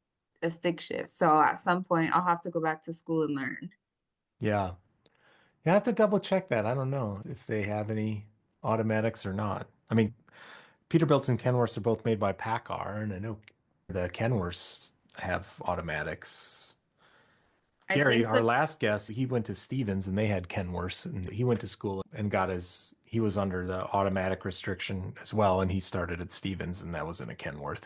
a stick shift. So at some point, I'll have to go back to school and learn. Yeah. You have to double check that. I don't know if they have any automatics or not. I mean, Peterbilts and Kenworths are both made by PACCAR, and I know the Kenworths have automatics. I Gary, think our the last guest, he went to Stevens and they had Kenworths, and he went to school and he was under the automatic restriction as well, and he started at Stevens, and that was in a Kenworth.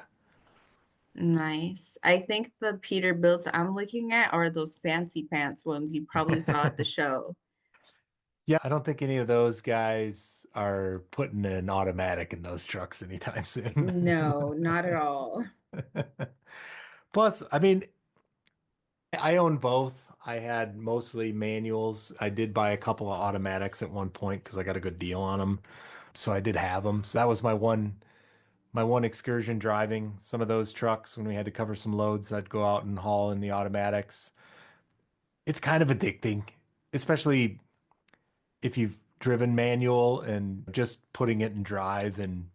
Nice. I think the Peterbilts I'm looking at are those fancy pants ones you probably saw at the show. Yeah, I don't think any of those guys are putting an automatic in those trucks anytime soon. No, not at all. Plus, I mean, I own both. I had mostly manuals. I did buy a couple of automatics at one point because I got a good deal on them. So I did have them. So that was my one excursion driving some of those trucks when we had to cover some loads. I'd go out and haul in the automatics. It's kind of addicting, especially if you've driven manual and just putting it in drive and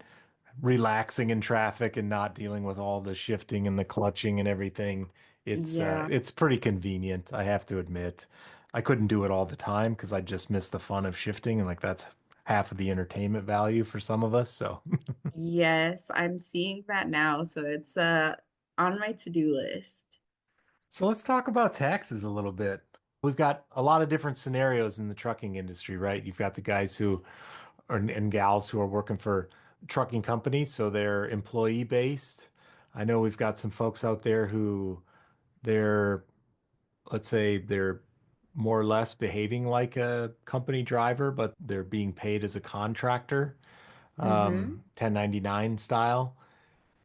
relaxing in traffic and not dealing with all the shifting and the clutching and everything. Yeah. It's pretty convenient, I have to admit. I couldn't do it all the time because I just miss the fun of shifting and like that's half of the entertainment value for some of us. So Yes, I'm seeing that now. So it's on my to-do list. so let's talk about taxes a little bit. We've got a lot of different scenarios in the trucking industry, right? You've got the guys who are and gals who are working for trucking companies, so they're employee based. I know we've got some folks out there who they're, let's say, they're more or less behaving like a company driver, but they're being paid as a contractor, Mm-hmm. 1099 style.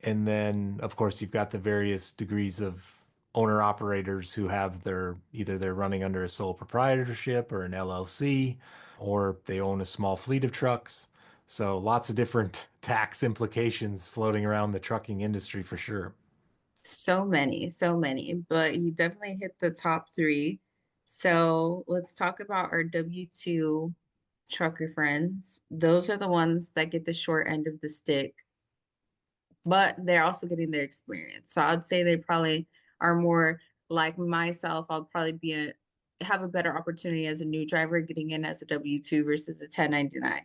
And then, of course, you've got the various degrees of owner operators who have either they're running under a sole proprietorship or an LLC, or they own a small fleet of trucks. So lots of different tax implications floating around the trucking industry for sure. So many, so many, but you definitely hit the top three. So let's talk about our W-2 trucker friends. Those are the ones that get the short end of the stick, but they're also getting their experience. So I'd say they probably are more like myself. I'll probably have a better opportunity as a new driver getting in as a W-2 versus a 1099.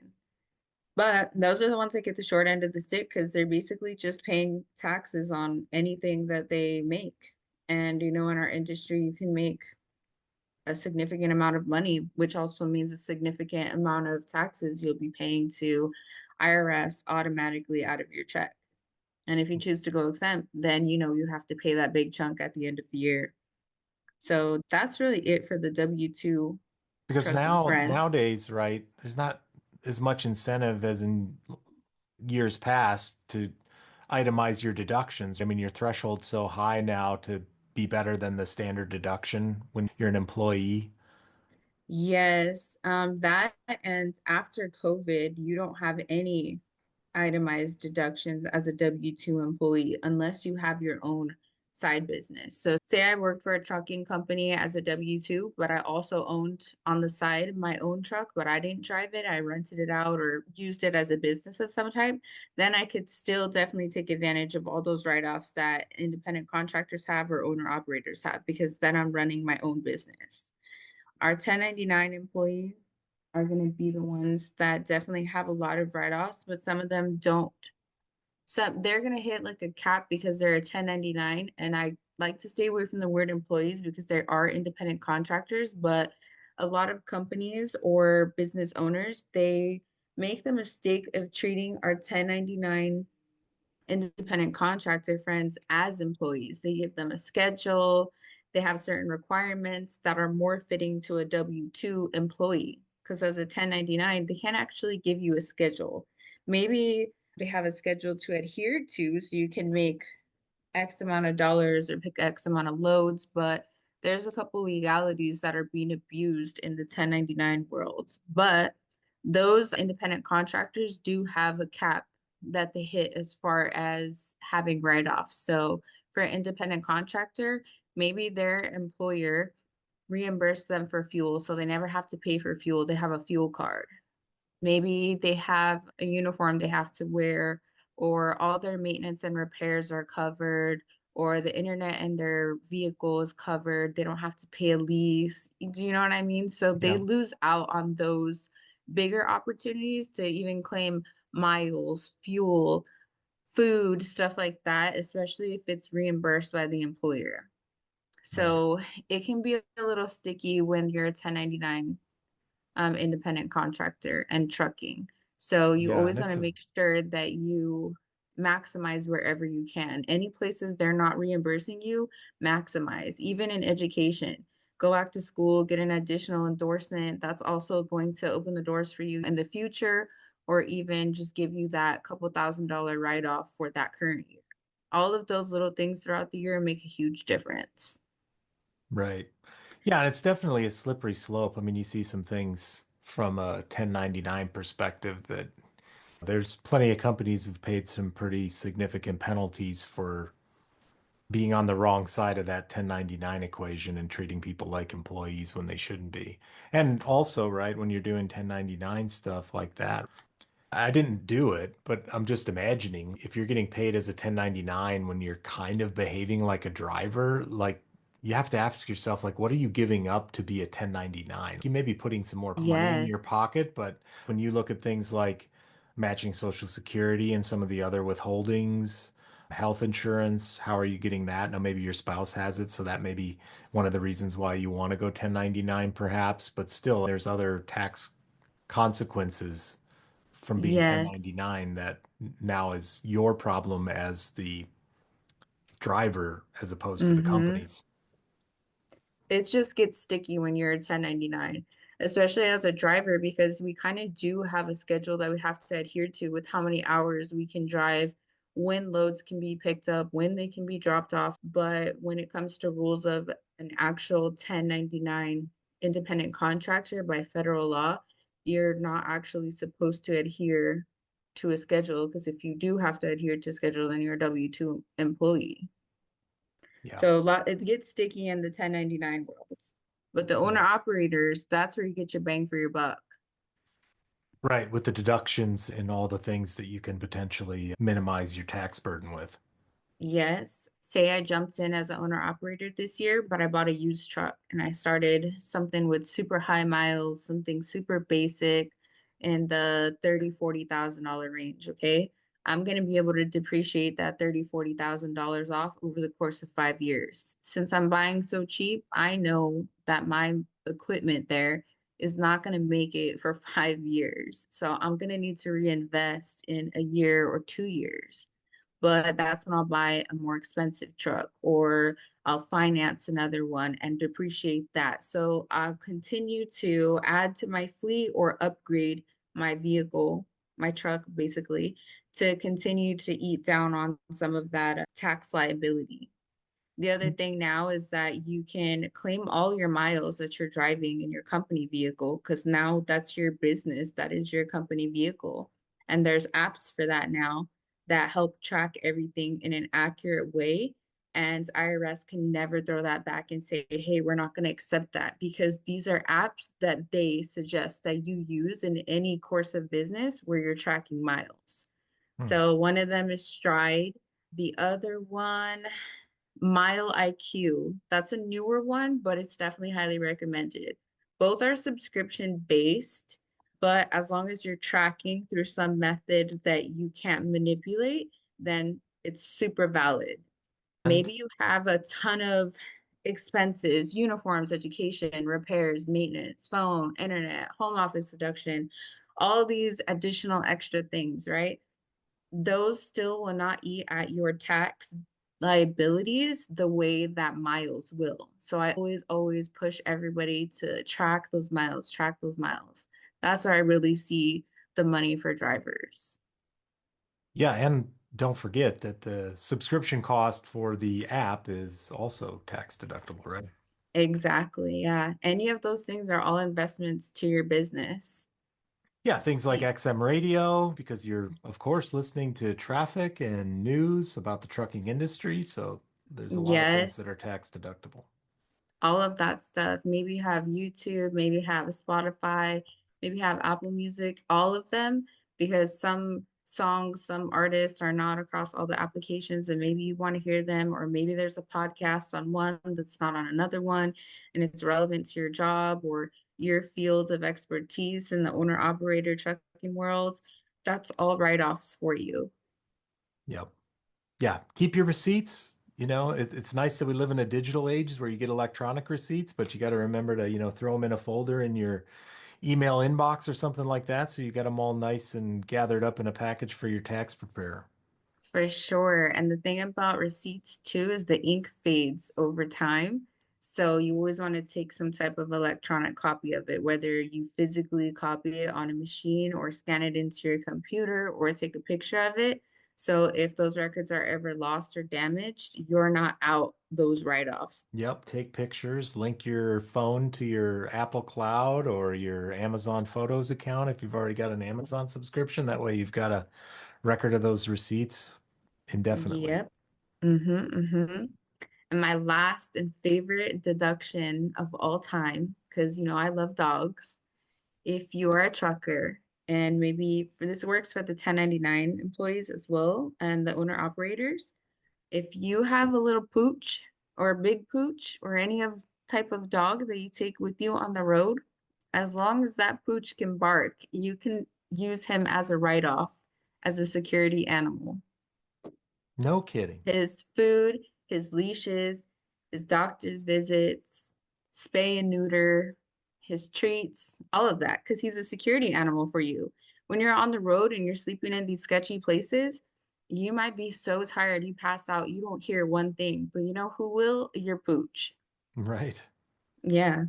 But those are the ones that get the short end of the stick because they're basically just paying taxes on anything that they make. And in our industry, you can make a significant amount of money, which also means a significant amount of taxes you'll be paying to IRS automatically out of your check. And if you choose to go exempt, then you have to pay that big chunk at the end of the year. So that's really it for the W-2 Because trucking friends. nowadays, right, there's not as much incentive as in years past to itemize your deductions. I mean, your threshold's so high now to be better than the standard deduction when you're an employee. Yes, that and after COVID, you don't have any itemized deductions as a W-2 employee unless you have your own side business. So say I worked for a trucking company as a W-2, but I also owned on the side my own truck, but I didn't drive it. I rented it out or used it as a business of some type. Then I could still definitely take advantage of all those write-offs that independent contractors have or owner operators have because then I'm running my own business. Our 1099 employees are going to be the ones that definitely have a lot of write-offs, but some of them don't. So they're going to hit like a cap because they're a 1099. And I like to stay away from the word employees because they are independent contractors, but a lot of companies or business owners, they make the mistake of treating our 1099 independent contractor friends as employees. They give them a schedule, they have certain requirements that are more fitting to a W-2 employee. Because as a 1099, they can't actually give you a schedule. Maybe they have a schedule to adhere to so you can make X amount of dollars or pick X amount of loads, but there's a couple legalities that are being abused in the 1099 world. But those independent contractors do have a cap that they hit as far as having write-offs. So for an independent contractor, maybe their employer reimburse them for fuel, so they never have to pay for fuel. They have a fuel card. Maybe they have a uniform they have to wear, or all their maintenance and repairs are covered, or the internet in their vehicle is covered. They don't have to pay a lease. Do you know what I mean? So they Yeah. lose out on those bigger opportunities to even claim miles, fuel, food, stuff like that, especially if it's reimbursed by the employer. Right. So it can be a little sticky when you're a 1099 independent contractor and trucking. So you Yeah. And always want it's to a, make sure that you maximize wherever you can. Any places they're not reimbursing you, maximize. Even in education, go back to school, get an additional endorsement. That's also going to open the doors for you in the future, or even just give you that couple $1,000 write-off for that current year. All of those little things throughout the year make a huge difference. right. Yeah. And it's definitely a slippery slope. I mean, you see some things from a 1099 perspective that there's plenty of companies who've paid some pretty significant penalties for being on the wrong side of that 1099 equation and treating people like employees when they shouldn't be. And also, right, when you're doing 1099 stuff like that, I didn't do it, but I'm just imagining if you're getting paid as a 1099 when you're kind of behaving like a driver, like you have to ask yourself, like, what are you giving up to be a 1099? You may be putting some more money in your Yes. pocket, but when you look at things like matching Social Security and some of the other withholdings, health insurance, how are you getting that? Now, maybe your spouse has it, so that may be one of the reasons why you want to go 1099, perhaps, but still, there's other tax consequences from being Yes. 1099 that now is your problem as the driver as opposed to the Mm-hmm. company's. It just gets sticky when you're a 1099, especially as a driver, because we kind of do have a schedule that we have to adhere to with how many hours we can drive, when loads can be picked up, when they can be dropped off. But when it comes to rules of an actual 1099 independent contractor by federal law, you're not actually supposed to adhere to a schedule, because if you do have to adhere to schedule, then you're a W-2 employee. Yeah, So a lot it gets sticky in the 1099 worlds. But the owner right. operators, that's where you get your bang for your buck. Right, with the deductions and all the things that you can potentially minimize your tax burden with. Yes. Say I jumped in as an owner operator this year, but I bought a used truck and I started something with super high miles, something super basic in the 30, $40,000 range. Okay. I'm going to be able to depreciate that 30, $40,000 off over the course of 5 years. Since I'm buying so cheap, I know that my equipment there is not going to make it for 5 years. So I'm going to need to reinvest in a year or 2 years, but that's when I'll buy a more expensive truck, or I'll finance another one and depreciate that. So I'll continue to add to my fleet or upgrade my vehicle, my truck basically, to continue to eat down on some of that tax liability. The other thing now is that you can claim all your miles that you're driving in your company vehicle, because now that's your business. That is your company vehicle. And there's apps for that now that help track everything in an accurate way. And IRS can never throw that back and say, hey, we're not going to accept that, because these are apps that they suggest that you use in any course of business where you're tracking miles. Hmm. So one of them is Stride. The other one, Mile IQ. That's a newer one, but it's definitely highly recommended. Both are subscription based, but as long as you're tracking through some method that you can't manipulate, then it's super valid. And Maybe you have a ton of expenses, uniforms, education, repairs, maintenance, phone, internet, home office deduction, all these additional extra things, right? Those still will not eat at your tax liabilities the way that miles will. So I always push everybody to track those miles, track those miles. That's where I really see the money for drivers. yeah, and don't forget that the subscription cost for the app is also tax deductible, right? Exactly. Yeah. Any of those things are all investments to your business. Yeah, things like XM radio, because you're, of course, listening to traffic and news about the trucking industry. So there's a lot of things that Yes. are tax deductible. All of that stuff. Maybe you have YouTube, maybe you have Spotify. maybe have Apple Music, all of them, because some songs, some artists are not across all the applications, and maybe you want to hear them, or maybe there's a podcast on one that's not on another one, and it's relevant to your job or your field of expertise in the owner operator trucking world. That's all write-offs for you. Yep. Yeah. Keep your receipts. It's nice that we live in a digital age where you get electronic receipts, but you got to remember to, throw them in a folder in your email inbox or something like that. So you got them all nice and gathered up in a package for your tax preparer. For sure. And the thing about receipts too is the ink fades over time. So you always want to take some type of electronic copy of it, whether you physically copy it on a machine or scan it into your computer or take a picture of it. So if those records are ever lost or damaged, you're not out those write-offs. Yep, take pictures, link your phone to your Apple Cloud or your Amazon Photos account if you've already got an Amazon subscription. That way you've got a record of those receipts indefinitely. Yep. Mm-hmm. And my last and favorite deduction of all time, because I love dogs. If you are a trucker, and maybe for this works for the 1099 employees as well and the owner operators, if you have a little pooch or a big pooch or any of type of dog that you take with you on the road, as long as that pooch can bark, you can use him as a write-off as a security animal. No kidding. His food, his leashes, his doctor's visits, spay and neuter, his treats, all of that, because he's a security animal for you. When you're on the road and you're sleeping in these sketchy places, you might be so tired you pass out, you don't hear one thing, but you know who will? Your pooch. Right. Yeah.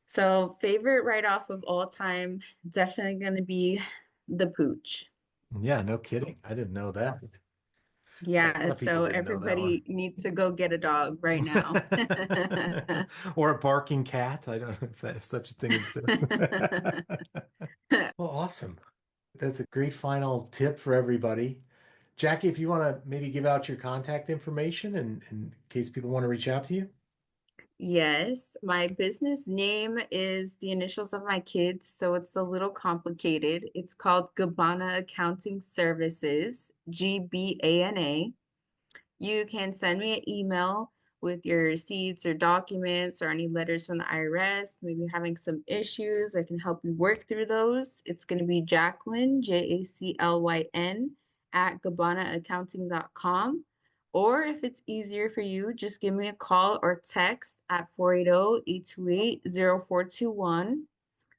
So favorite write-off of all time, definitely gonna be the pooch. Yeah, no kidding. I didn't know that. A lot Yeah, of people so didn't know that one. everybody needs to go get a dog right now. Or a barking cat. I don't know if that if such a thing exists. Well, awesome. That's a great final tip for everybody. Jackie, if you want to maybe give out your contact information in case people want to reach out to you. Yes, my business name is the initials of my kids, so it's a little complicated. It's called Gabbana Accounting Services, GBANA. You can send me an email with your receipts or documents or any letters from the IRS, maybe having some issues. I can help you work through those. It's going to be Jacqueline, Jaclyn, at gabbanaaccounting.com. Or if it's easier for you, just give me a call or text at 480-828-0421.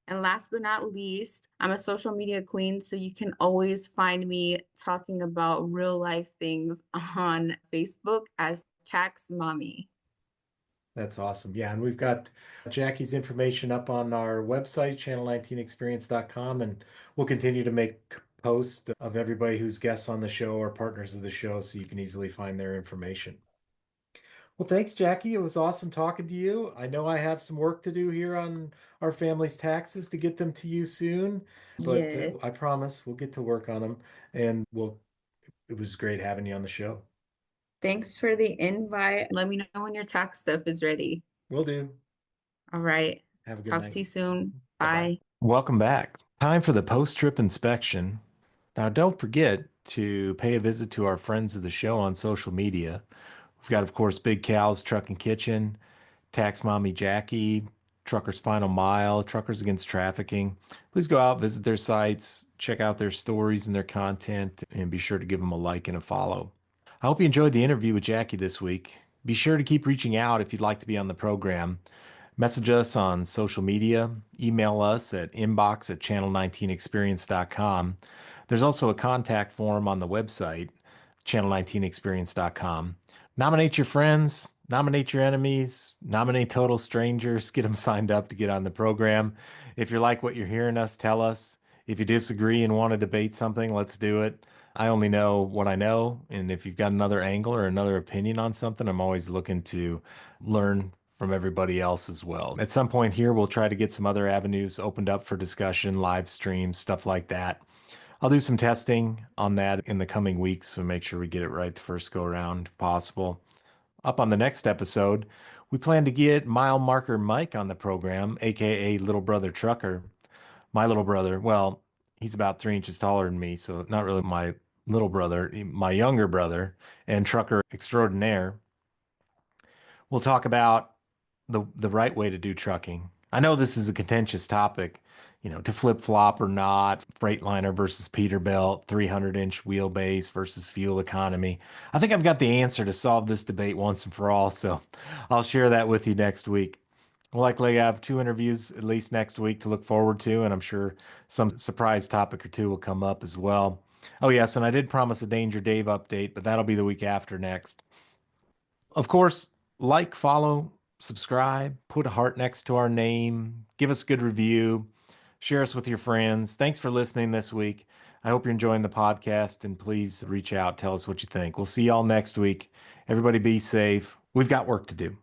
And last but not least, I'm a social media queen, so you can always find me talking about real life things on Facebook as Tax Mami. That's awesome. Yeah, and we've got Jackie's information up on our website, channel19experience.com, and we'll continue to make posts of everybody who's guests on the show or partners of the show so you can easily find their information. Well, thanks, Jackie. It was awesome talking to you. I know I have some work to do here on our family's taxes to get them to you soon, but Yes. I promise we'll get to work on them and it was great having you on the show. Thanks for the invite. Let me know when your tax stuff is ready. Will do. All right. Have a good Talk night. to you soon. Bye-bye. Bye. Welcome back. Time for the post-trip inspection. Now, don't forget to pay a visit to our friends of the show on social media. We've got, of course, Big Cal's Truck and Kitchen, Tax Mami Jackie, Truckers Final Mile, Truckers Against Trafficking. Please go out, visit their sites, check out their stories and their content, and be sure to give them a like and a follow. I hope you enjoyed the interview with Jackie this week. Be sure to keep reaching out if you'd like to be on the program. Message us on social media, email us at inbox@channel19experience.com. There's also a contact form on the website, channel19experience.com. Nominate your friends, nominate your enemies, nominate total strangers, get them signed up to get on the program. If you like what you're hearing us, tell us. If you disagree and want to debate something, let's do it. I only know what I know, and if you've got another angle or another opinion on something, I'm always looking to learn from everybody else as well. At some point here, we'll try to get some other avenues opened up for discussion, live streams, stuff like that. I'll do some testing on that in the coming weeks, so make sure we get it right the first go around if possible. Up on the next episode, we plan to get mile marker Mike on the program, aka Little Brother Trucker. my little brother, well, he's about 3 inches taller than me, so not really my little brother, my younger brother, and trucker extraordinaire. We'll talk about the right way to do trucking. I know this is a contentious topic, to flip flop or not, Freightliner versus Peterbilt, 300-inch wheelbase versus fuel economy. I think I've got the answer to solve this debate once and for all, so I'll share that with you next week. We'll likely have 2 interviews at least next week to look forward to, and I'm sure some surprise topic or two will come up as well. Oh, yes, and I did promise a Danger Dave update, but that'll be the week after next. Of course, like, follow, subscribe, put a heart next to our name, give us a good review, share us with your friends. Thanks for listening this week. I hope you're enjoying the podcast, and please reach out, tell us what you think. We'll see y'all next week. Everybody be safe. We've got work to do.